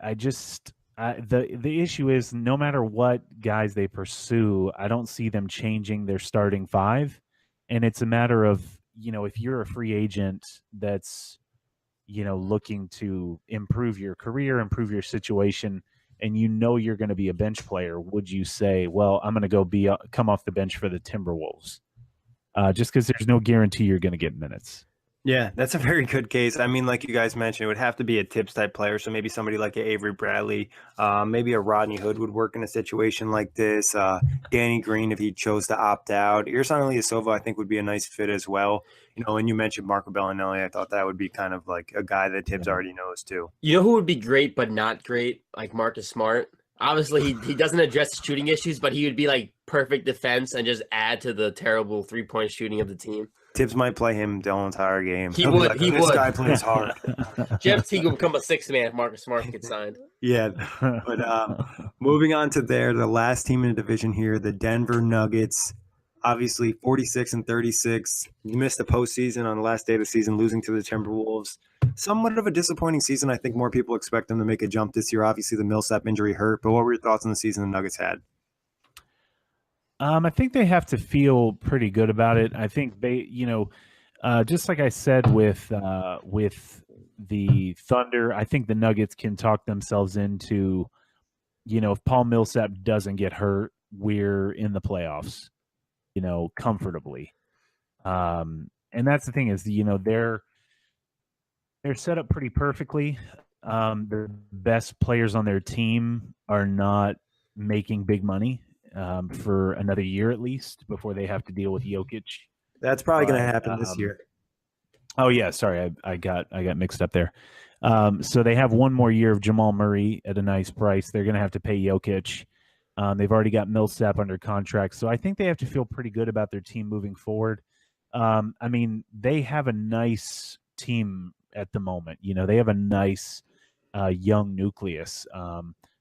the issue is no matter what guys they pursue, I don't see them changing their starting 5. And it's a matter of, if you're a free agent that's, looking to improve your career, improve your situation, and you're going to be a bench player, would you say, well, I'm going to come off the bench for the Timberwolves? Just because there's no guarantee you're going to get minutes.
Yeah, that's a very good case. I mean, like you guys mentioned, it would have to be a Thibbs type player. So maybe somebody like Avery Bradley, maybe a Rodney Hood would work in a situation like this. Danny Green, if he chose to opt out. Ersan Ilyasova, I think, would be a nice fit as well. And you mentioned Marco Bellinelli. I thought that would be kind of like a guy that Thibbs already knows too.
You know who would be great but not great? Like Marcus Smart. Obviously, he doesn't address shooting issues, but he would be like perfect defense and just add to the terrible 3-point shooting of the team.
Thibbs might play him the whole entire game.
He would.
Like, this guy plays hard.
Jeff Teague will become a 6th man if Marcus Smart gets signed.
Yeah, but moving on to the last team in the division here, the Denver Nuggets. Obviously, 46-36. You missed the postseason on the last day of the season, losing to the Timberwolves. Somewhat of a disappointing season. I think more people expect them to make a jump this year. Obviously, the Millsap injury hurt, but what were your thoughts on the season the Nuggets had?
I think they have to feel pretty good about it. I think they, just like I said with the Thunder, I think the Nuggets can talk themselves into, if Paul Millsap doesn't get hurt, we're in the playoffs, comfortably. And that's the thing is, they're set up pretty perfectly. The best players on their team are not making big money for another year at least before they have to deal with Jokic.
That's probably going to happen this year.
Oh yeah, sorry, I got mixed up there. So they have one more year of Jamal Murray at a nice price. They're going to have to pay Jokic. They've already got Millsap under contract, so I think they have to feel pretty good about their team moving forward. I mean, they have a nice team at the moment. They have a nice young nucleus,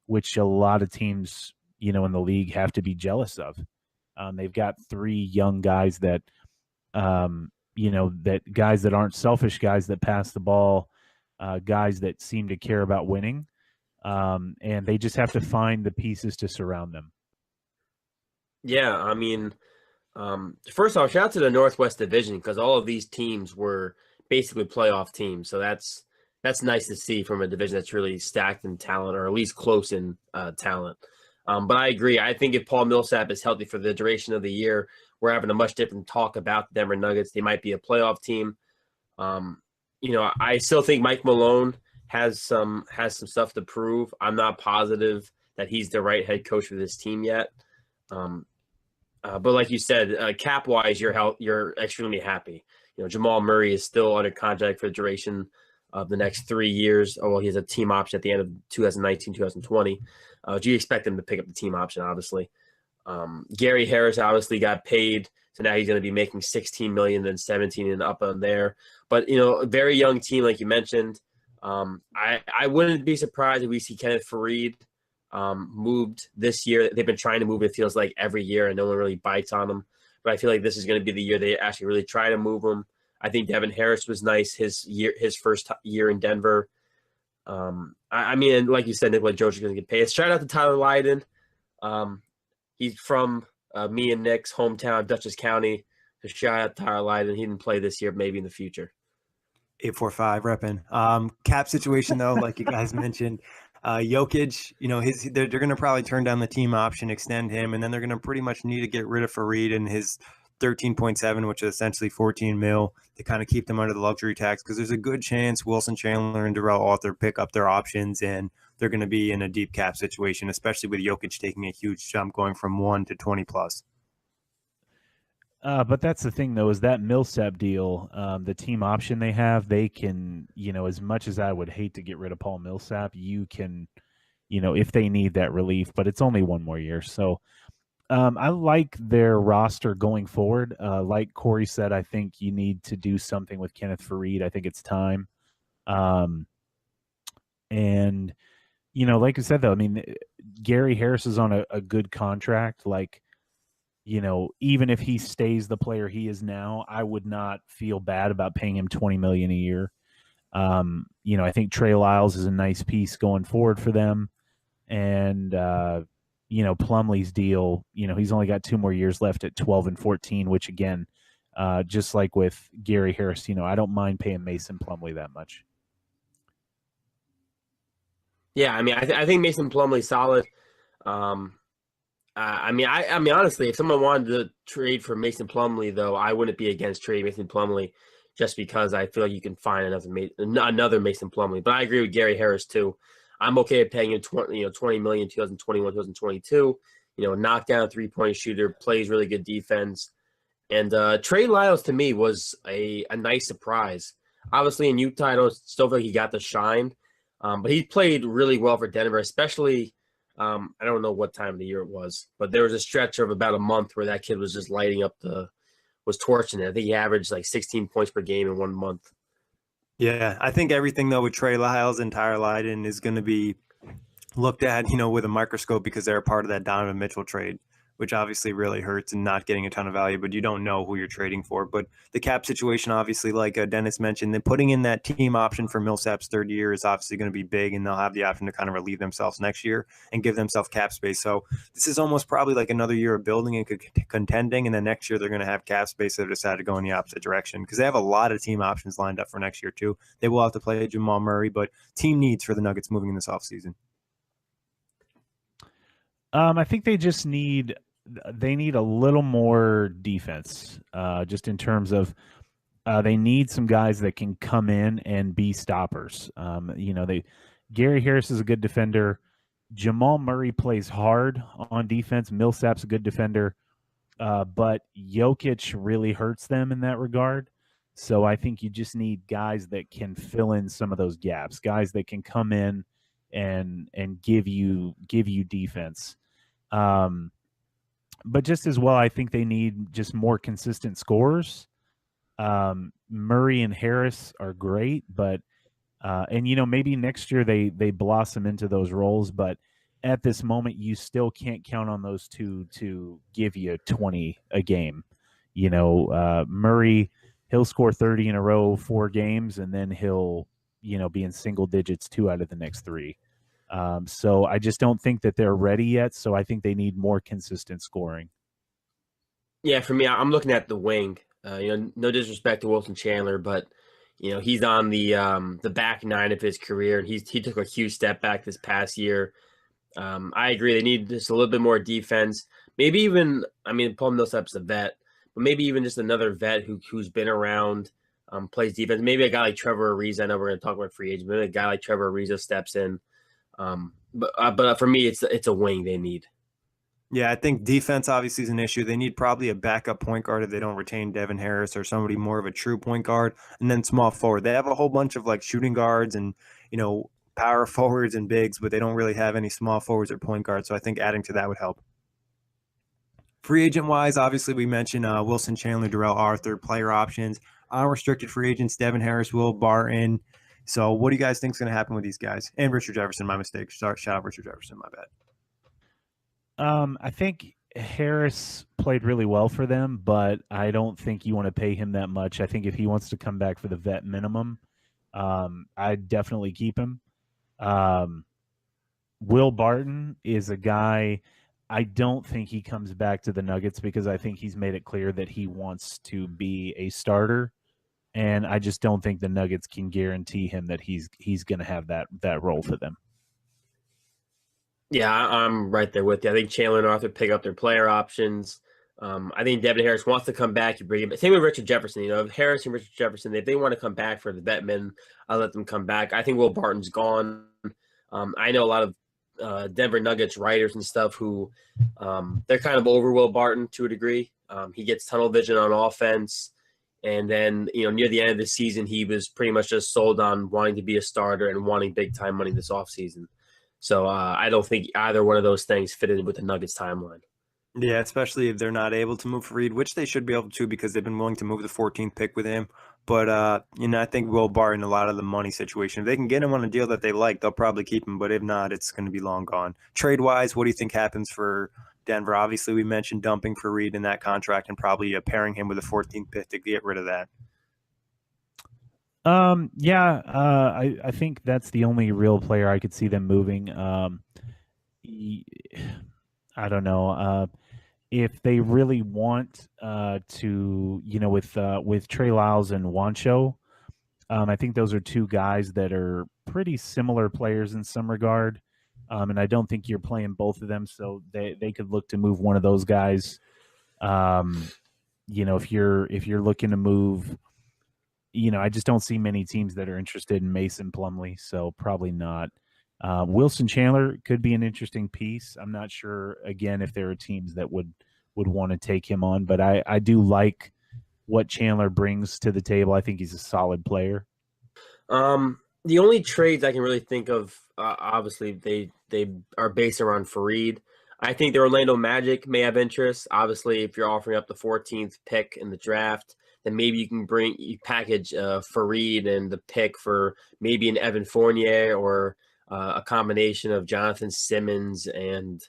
which a lot of teams, in the league have to be jealous of. They've got three young guys that, that guys that aren't selfish, guys that pass the ball, guys that seem to care about winning. And they just have to find the pieces to surround them.
Yeah, I mean, first off, shout out to the Northwest Division because all of these teams were basically playoff teams. So that's nice to see from a division that's really stacked in talent, or at least close in talent. But I agree. I think if Paul Millsap is healthy for the duration of the year, we're having a much different talk about the Denver Nuggets. They might be a playoff team. I still think Mike Malone has some stuff to prove. I'm not positive that he's the right head coach for this team yet. But like you said, cap wise, you're extremely happy. Jamal Murray is still under contract for the duration of the next 3 years. Oh, well, he has a team option at the end of 2019, 2020. Do you expect him to pick up the team option, obviously? Gary Harris obviously got paid, so now he's going to be making $16 million, then 17 and up on there. But, a very young team, like you mentioned. I wouldn't be surprised if we see Kenneth Faried moved this year. They've been trying to move, it feels like, every year, and no one really bites on them. But I feel like this is going to be the year they actually really try to move him. I think Devin Harris was nice his first year in Denver. I mean, like you said, Nikola Jokic is going to get paid. Shout out to Tyler Lydon. He's from me and Nick's hometown, Dutchess County. So shout out to Tyler Lydon. He didn't play this year, maybe in the future.
845 repping. Cap situation though, like you guys mentioned, Jokic, they're going to probably turn down the team option, extend him, and then they're going to pretty much need to get rid of Faried and his 13.7, which is essentially 14 mil, to kind of keep them under the luxury tax, because there's a good chance Wilson Chandler and Darrell Arthur pick up their options, and they're going to be in a deep cap situation, especially with Jokic taking a huge jump going from 1 to 20 plus.
But that's the thing, though, is that Millsap deal, the team option they have, they can, as much as I would hate to get rid of Paul Millsap, you can, if they need that relief, but it's only 1 more year. So I like their roster going forward. Like Corey said, I think you need to do something with Kenneth Faried. I think it's time. And, like I said, though, I mean, Gary Harris is on a good contract. Like, even if he stays the player he is now, I would not feel bad about paying him $20 million a year. I think Trey Lyles is a nice piece going forward for them. And, Plumlee's deal, he's only got 2 more years left at 12 and 14, which again, just like with Gary Harris, I don't mind paying Mason Plumlee that much.
Yeah, I mean, I think Mason Plumlee's solid. I mean, honestly, if someone wanted to trade for Mason Plumlee, though, I wouldn't be against trading Mason Plumlee, just because I feel like you can find another Mason Plumlee. But I agree with Gary Harris too. I'm okay with paying him $20 million, 2021, 2022. Knockdown 3-point shooter, plays really good defense, and Trey Lyles to me was a nice surprise. Obviously in Utah, I don't still feel like he got the shine, but he played really well for Denver, especially. I don't know what time of the year it was, but there was a stretch of about a month where that kid was just lighting up was torching it. I think he averaged like 16 points per game in 1 month.
Yeah, I think everything though with Trey Lyles and Tyler Lydon is going to be looked at, with a microscope, because they're a part of that Donovan Mitchell trade. which obviously really hurts and not getting a ton of value, but you don't know who you're trading for. But the cap situation, obviously, like Dennis mentioned, then putting in that team option for Millsap's third year is obviously going to be big, and they'll have the option to kind of relieve themselves next year and give themselves cap space. So this is almost probably like another year of building and contending, and then next year they're going to have cap space that decide to go in the opposite direction because they have a lot of team options lined up for next year too. They will have to play Jamal Murray, but team needs for the Nuggets moving in this offseason.
I think they just need a little more defense, just in terms of they need some guys that can come in and be stoppers. Gary Harris is a good defender. Jamal Murray plays hard on defense. Millsap's a good defender, but Jokic really hurts them in that regard. So I think you just need guys that can fill in some of those gaps, guys that can come in and give you defense. But just as well, I think they need just more consistent scorers. Murray and Harris are great, but maybe next year they blossom into those roles, but at this moment you still can't count on those two to give you 20 a game. Murray, he'll score 30 in a row 4 games, and then he'll be in single digits 2 out of the next 3. So I just don't think that they're ready yet. So I think they need more consistent scoring.
Yeah, for me, I'm looking at the wing. No disrespect to Wilson Chandler, but he's on the back 9 of his career, and he took a huge step back this past year. I agree. They need just a little bit more defense. Maybe even, Paul Millsap's a vet, but maybe even just another vet who's been around, plays defense. Maybe a guy like Trevor Ariza. I know we're going to talk about free agent. Maybe a guy like Trevor Ariza steps in. But for me, it's a wing they need.
Yeah, I think defense obviously is an issue. They need probably a backup point guard if they don't retain Devin Harris or somebody more of a true point guard, and then small forward. They have a whole bunch of like shooting guards and power forwards and bigs, but they don't really have any small forwards or point guards. So I think adding to that would help. Free agent wise, obviously we mentioned Wilson Chandler, Darrell Arthur, player options, unrestricted free agents, Devin Harris, Will Barton. So what do you guys think is going to happen with these guys? And Richard Jefferson, my mistake. Shout out Richard Jefferson, my bad.
I think Harris played really well for them, but I don't think you want to pay him that much. I think if he wants to come back for the vet minimum, I'd definitely keep him. Will Barton is a guy, I don't think he comes back to the Nuggets because I think he's made it clear that he wants to be a starter. And I just don't think the Nuggets can guarantee him that he's going to have that role for them.
Yeah, I'm right there with you. I think Chandler and Arthur pick up their player options. I think Devin Harris wants to come back. You bring him. Same with Richard Jefferson. If Harris and Richard Jefferson, if they want to come back for the vet men, I'll let them come back. I think Will Barton's gone. I know a lot of Denver Nuggets writers and stuff who they're kind of over Will Barton to a degree. He gets tunnel vision on offense. And then, near the end of the season, he was pretty much just sold on wanting to be a starter and wanting big-time money this offseason. So I don't think either one of those things fitted with the Nuggets timeline.
Yeah, especially if they're not able to move Fareed, which they should be able to because they've been willing to move the 14th pick with him. But, I think Will Barton, a lot of the money situation, if they can get him on a deal that they like, they'll probably keep him. But if not, it's going to be long gone. Trade-wise, what do you think happens for Denver? Obviously, we mentioned dumping Fareed in that contract and probably pairing him with a 14th pick to get rid of that.
I think that's the only real player I could see them moving. I don't know if they really want to, with Trey Lyles and Juancho. I think those are two guys that are pretty similar players in some regard, and I don't think you're playing both of them, so they could look to move one of those guys. If you're looking to move. I just don't see many teams that are interested in Mason Plumlee, so probably not. Wilson Chandler could be an interesting piece. I'm not sure, again, if there are teams that would want to take him on, but I do like what Chandler brings to the table. I think he's a solid player.
The only trades I can really think of, obviously, they are based around Fareed. I think the Orlando Magic may have interest. Obviously, if you're offering up the 14th pick in the draft, then maybe you package Fareed and the pick for maybe an Evan Fournier or a combination of Jonathan Simmons and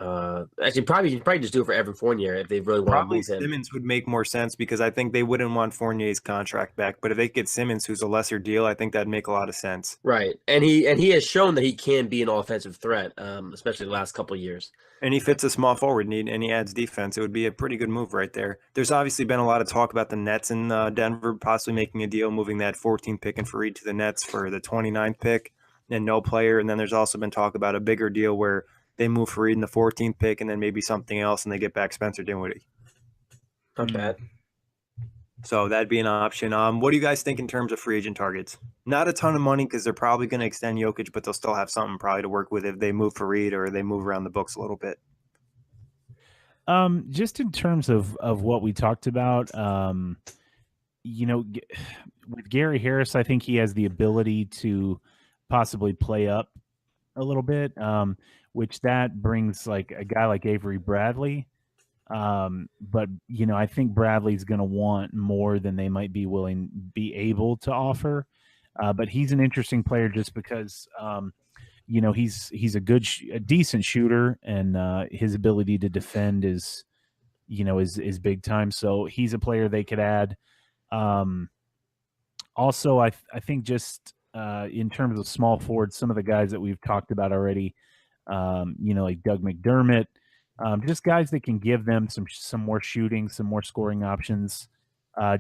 Actually, probably just do it for Evan Fournier if they really want to
Probably
move him.
Simmons would make more sense because I think they wouldn't want Fournier's contract back. But if they get Simmons, who's a lesser deal, I think that'd make a lot of sense.
Right, and he has shown that he can be an offensive threat, especially the last couple of years.
And he fits a small forward need, and he adds defense. It would be a pretty good move right there. There's obviously been a lot of talk about the Nets in Denver possibly making a deal, moving that 14th pick and Fareed to the Nets for the 29th pick and no player. And then there's also been talk about a bigger deal where they move Fareed in the 14th pick and then maybe something else, and they get back Spencer Dinwiddie.
Not bad.
So that'd be an option. What do you guys think in terms of free agent targets? Not a ton of money because they're probably going to extend Jokic, but they'll still have something probably to work with if they move Fareed or they move around the books a little bit.
Just in terms of what we talked about, you know, with Gary Harris, I think he has the ability to possibly play up a little bit, which that brings like a guy like Avery Bradley. But you know, I think Bradley's going to want more than they might be able to offer. But he's an interesting player just because, you know, he's a decent shooter, and his ability to defend is big time. So he's a player they could add. Also, I think just in terms of small forwards, some of the guys that we've talked about already, you know, like Doug McDermott. Just guys that can give them some more shooting, some more scoring options.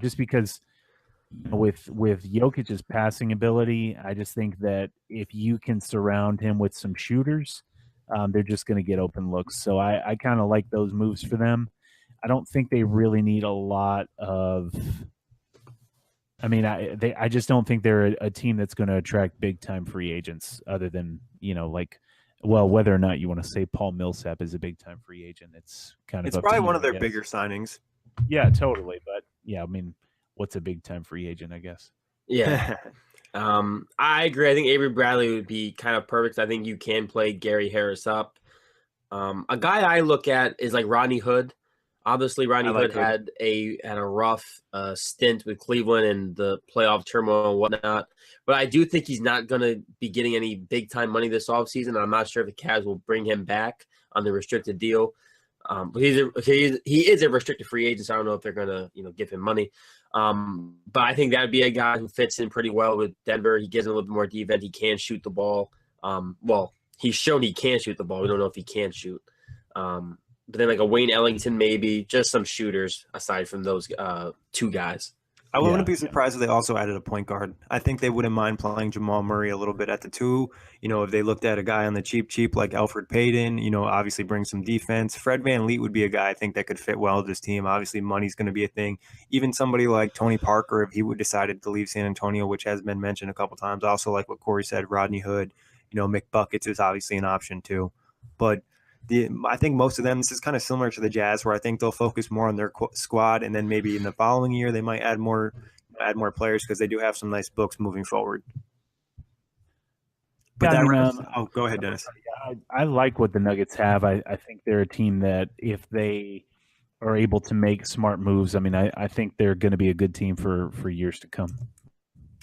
Just because, you know, with Jokic's passing ability, I just think that if you can surround him with some shooters, they're just going to get open looks. So I kind of like those moves for them. I don't think they really need a lot of. I mean, I just don't think they're a team that's going to attract big time free agents, other than, you know, like. Well, whether or not you want to say Paul Millsap is a big-time free agent, it's kind of
probably one of their bigger signings.
Yeah, totally. But yeah, I mean, what's a big-time free agent? I guess.
Yeah, I agree. I think Avery Bradley would be kind of perfect. I think you can play Gary Harris up. A guy I look at is like Rodney Hood. Obviously, Rodney Hood had a rough stint with Cleveland and the playoff turmoil and whatnot. But I do think he's not going to be getting any big-time money this offseason. I'm not sure if the Cavs will bring him back on the restricted deal. But he is a restricted free agent, so I don't know if they're going to give him money. But I think that would be a guy who fits in pretty well with Denver. He gives him a little bit more defense. He can shoot the ball. Well, he's shown he can shoot the ball. We don't know if he can shoot. But then like a Wayne Ellington, maybe just some shooters aside from those two guys.
I wouldn't be surprised if they also added a point guard. I think they wouldn't mind playing Jamal Murray a little bit at the two. You know, if they looked at a guy on the cheap like Elfrid Payton, you know, obviously bring some defense. Fred VanVleet would be a guy I think that could fit well with this team. Obviously, money's going to be a thing. Even somebody like Tony Parker, if he would decided to leave San Antonio, which has been mentioned a couple times. Also, like what Corey said, Rodney Hood, you know, McBuckets is obviously an option too. But I think most of them, this is kind of similar to the Jazz, where I think they'll focus more on their squad, and then maybe in the following year they might add more players because they do have some nice books moving forward. But go ahead, Dennis.
I like what the Nuggets have. I think they're a team that if they are able to make smart moves, I mean, I think they're going to be a good team for years to come.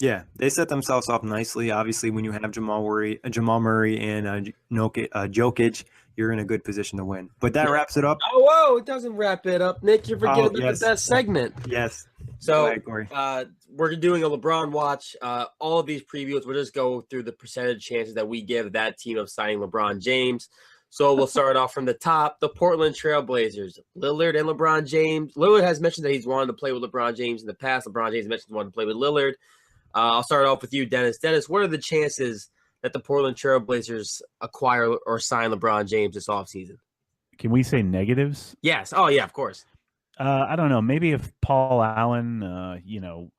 Yeah, they set themselves up nicely. Obviously, when you have Jamal Murray and Jokic, you're in a good position to win. But that wraps it up.
Oh, whoa, it doesn't wrap it up, Nick. You're forgetting the best segment.
Yes.
So we're doing a LeBron watch. All of these previews, we'll just go through the percentage chances that we give that team of signing LeBron James. So we'll start off from the top. The Portland Trail Blazers, Lillard and LeBron James. Lillard has mentioned that he's wanted to play with LeBron James in the past. LeBron James mentioned he wanted to play with Lillard. I'll start off with you, Dennis. Dennis, what are the chances that the Portland Trail Blazers acquire or sign LeBron James this offseason?
Can we say negatives?
Yes. Oh, yeah, of course.
I don't know. Maybe if Paul Allen,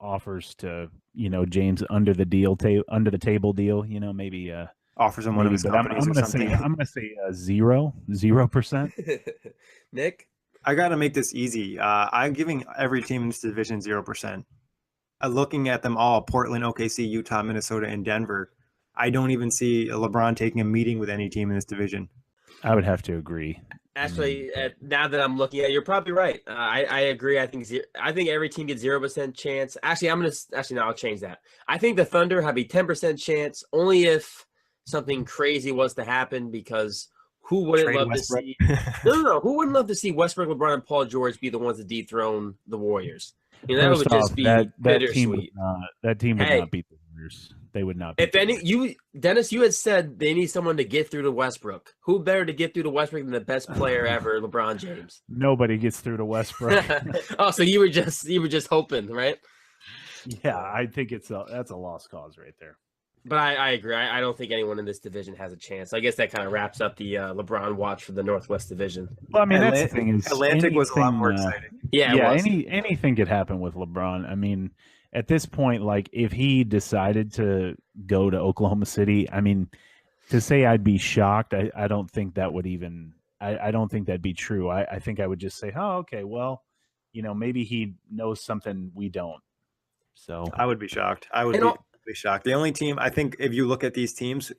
offers to, James under the table deal, maybe
offers him one of his companies or something.
I'm going to say 0%.
Nick?
I got to make this easy. I'm giving every team in this division 0%. Looking at them all, Portland, OKC, Utah, Minnesota, and Denver, I don't even see LeBron taking a meeting with any team in this division.
I would have to agree.
Actually, now that I'm looking at it, you're probably right. I agree. I think every team gets 0% chance. Actually, I'll change that. I think the Thunder have a 10% chance only if something crazy was to happen, because who wouldn't
Trade
love
Westbrook.
to see? No. Who wouldn't love to see Westbrook, LeBron, and Paul George be the ones to dethrone the Warriors? You know, that
First
would
off,
just be
that team
bittersweet.
would
Hey.
not beat the Warriors. They would not. Beat
If
the
any,
Warriors.
Dennis, you had said they need someone to get through to Westbrook. Who better to get through to Westbrook than the best player ever, LeBron James?
Nobody gets through to Westbrook.
Oh, so you were just hoping, right?
Yeah, I think that's a lost cause right there.
But I agree. I don't think anyone in this division has a chance. I guess that kind of wraps up the LeBron watch for the Northwest Division.
Well, I mean, that's the thing is
Atlantic was a lot more
anything,
exciting.
Yeah, it was.
anything could happen with LeBron. I mean, at this point, like if he decided to go to Oklahoma City, I mean, to say I'd be shocked, I don't think that would even. I don't think that'd be true. I think I would just say, oh, okay, well, maybe he knows something we don't. So
I would be shocked. I would be shocked. The only team, I think, if you look at these teams,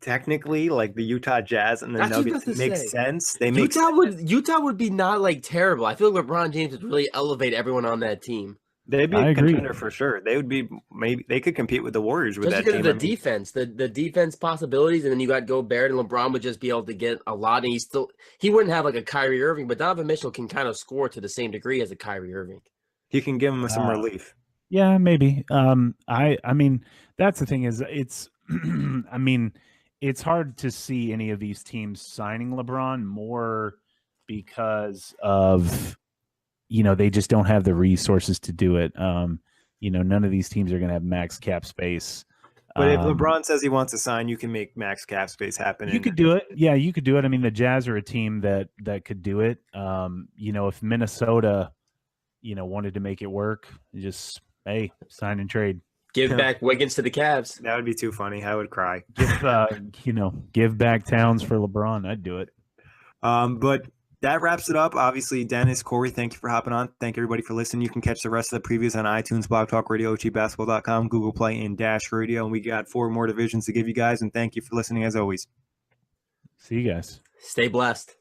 technically, like the Utah Jazz and the Nuggets make sense. They make
Utah would be not like terrible. I feel like LeBron James would really elevate everyone on that team.
They'd be a contender for sure. They would be maybe they could compete with the Warriors with that team.
Because of the defense, the defense possibilities, and then you got Gobert and LeBron would just be able to get a lot, and he wouldn't have like a Kyrie Irving, but Donovan Mitchell can kind of score to the same degree as a Kyrie Irving.
He can give him some relief.
Yeah, maybe. I mean, that's the thing is it's I mean, it's hard to see any of these teams signing LeBron more because of they just don't have the resources to do it. None of these teams are going to have max cap space.
But if LeBron says he wants to sign, you can make max cap space happen.
You could do it. Yeah, you could do it. I mean, the Jazz are a team that could do it. If Minnesota, wanted to make it work, just sign and trade.
Give back Wiggins to the Cavs.
That would be too funny. I would cry.
Give back Towns for LeBron. I'd do it.
But that wraps it up. Obviously, Dennis, Corey, thank you for hopping on. Thank everybody for listening. You can catch the rest of the previews on iTunes, Blog Talk Radio, OGBasketball.com, Google Play, and Dash Radio. And we got 4 more divisions to give you guys. And thank you for listening as always.
See you guys.
Stay blessed.